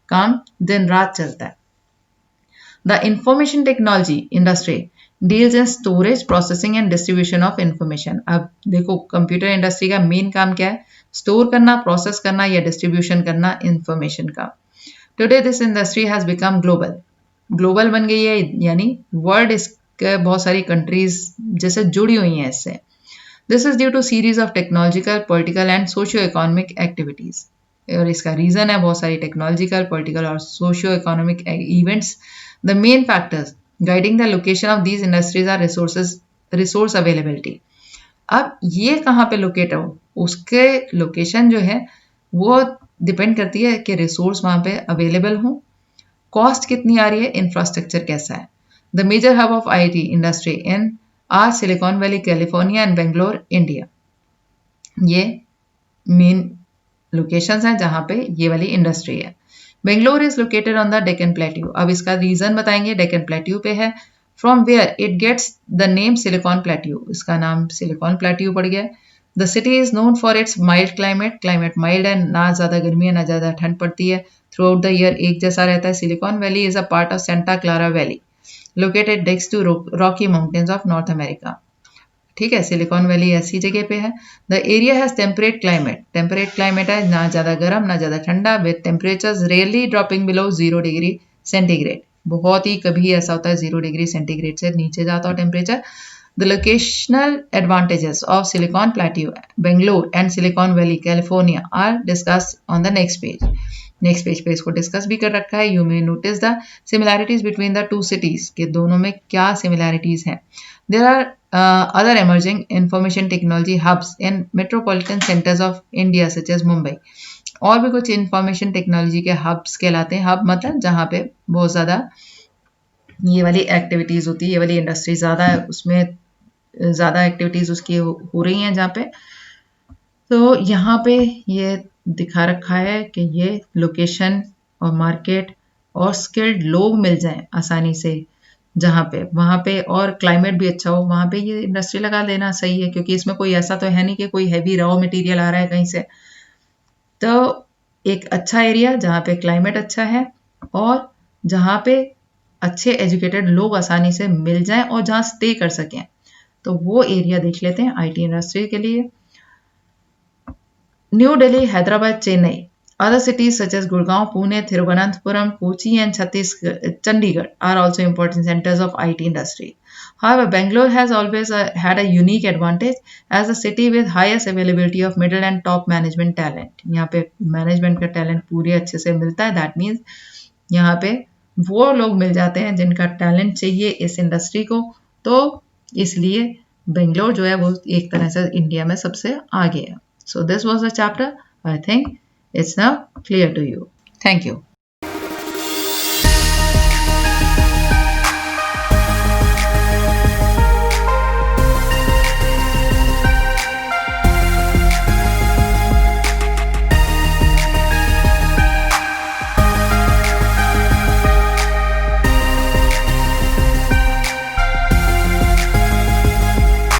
काम दिन रात चलता है. The information technology industry deals in storage, processing and distribution of information. अब देखो कंप्यूटर इंडस्ट्री का मेन काम क्या है? स्टोर करना, प्रोसेस करना या डिस्ट्रीब्यूशन करना इंफॉर्मेशन का. Today this industry has become global बन गई है, यानी वर्ल्ड इसके बहुत सारी कंट्रीज जैसे जुड़ी हुई हैं इससे. This is due to series of technological, political and socio-economic activities. और इसका रीजन है बहुत सारी टेक्नोलॉजिकल, पॉलिटिकल और socio economic events. The main factors guiding the location of these industries are resource availability. अब ये कहाँ पे लोकेट हो, उसके लोकेशन जो है वो डिपेंड करती है कि रिसोर्स वहाँ पे अवेलेबल हो, कॉस्ट कितनी आ रही है, इंफ्रास्ट्रक्चर कैसा है. The major hub of IT industry in are Silicon Valley, California and Bangalore, India. ये मेन लोकेशंस हैं जहाँ पे ये वाली इंडस्ट्री है. Bangalore is located on the Deccan plateau. अब इसका रीजन बताएंगे. डेक्कन प्लेट्यू पे है, from where it gets the name Silicon Plateau. इसका नाम सिलिकॉन प्लेट्यू पड़ गया. The city is known for its mild climate mild है, ना ज़्यादा गर्मी है ना ज़्यादा ठंड पड़ती है. थ्रू आउट द ईयर एक जैसा रहता है. Silicon valley is a part of Santa Clara valley located next to Rocky Mountains of North America. ठीक है, सिलिकॉन वैली ऐसी जगह पे है. The area has temperate climate है, ना ज़्यादा गर्म ना ज़्यादा ठंडा, with temperatures rarely dropping below 0 degree centigrade. बहुत ही कभी ऐसा होता है 0 डिग्री सेंटीग्रेड से नीचे जाता हो temperature. The locational advantages of Silicon Plateau, Bangalore and Silicon Valley, California are discussed on the next page पे इसको डिस्कस भी कर रखा है. You may notice the similarities between the two cities, के दोनों में क्या सिमिलैरिटीज हैं. There are other emerging information technology hubs in metropolitan centres of India such as Mumbai. और भी कुछ इंफॉर्मेशन टेक्नोलॉजी के हब्स कहलाते हैं. हब मतलब जहाँ पे बहुत ज़्यादा ये वाली एक्टिविटीज़ होती है, ये वाली इंडस्ट्री ज़्यादा है, उसमें ज़्यादा एक्टिविटीज़ उसकी हो रही हैं जहाँ पे. तो यहाँ पे ये दिखा रखा है कि ये लोकेशन और मार्केट और स्किल्ड लोग मिल जाएं आसानी से जहाँ पे, वहाँ पे, और क्लाइमेट भी अच्छा हो, वहाँ पे ये इंडस्ट्री लगा लेना सही है. क्योंकि इसमें कोई ऐसा तो है नहीं कि कोई हैवी रॉ मटेरियल आ रहा है कहीं से. तो एक अच्छा एरिया जहाँ पे क्लाइमेट अच्छा है और जहाँ पे अच्छे एजुकेटेड लोग आसानी से मिल जाएं और जहाँ स्टे कर सकें. तो वो एरिया देख लेते हैं आईटी इंडस्ट्री के लिए। New Delhi, Hyderabad, Chennai, other cities such as Gurgaon, Pune, Thiruvananthapuram, Kochi and Chandigarh are also important centers of IT industry. However, Bangalore has always had a unique advantage as a city with highest availability of middle and top management talent. यहाँ पे management का talent पूरे अच्छे से मिलता है। That means यहाँ पे वो लोग मिल जाते हैं जिनका talent चाहिए इस industry को, तो इसलिए बेंगलोर जो है वो एक तरह से इंडिया में सबसे आगे है। So this was the chapter. I think it's now clear to you. Thank you.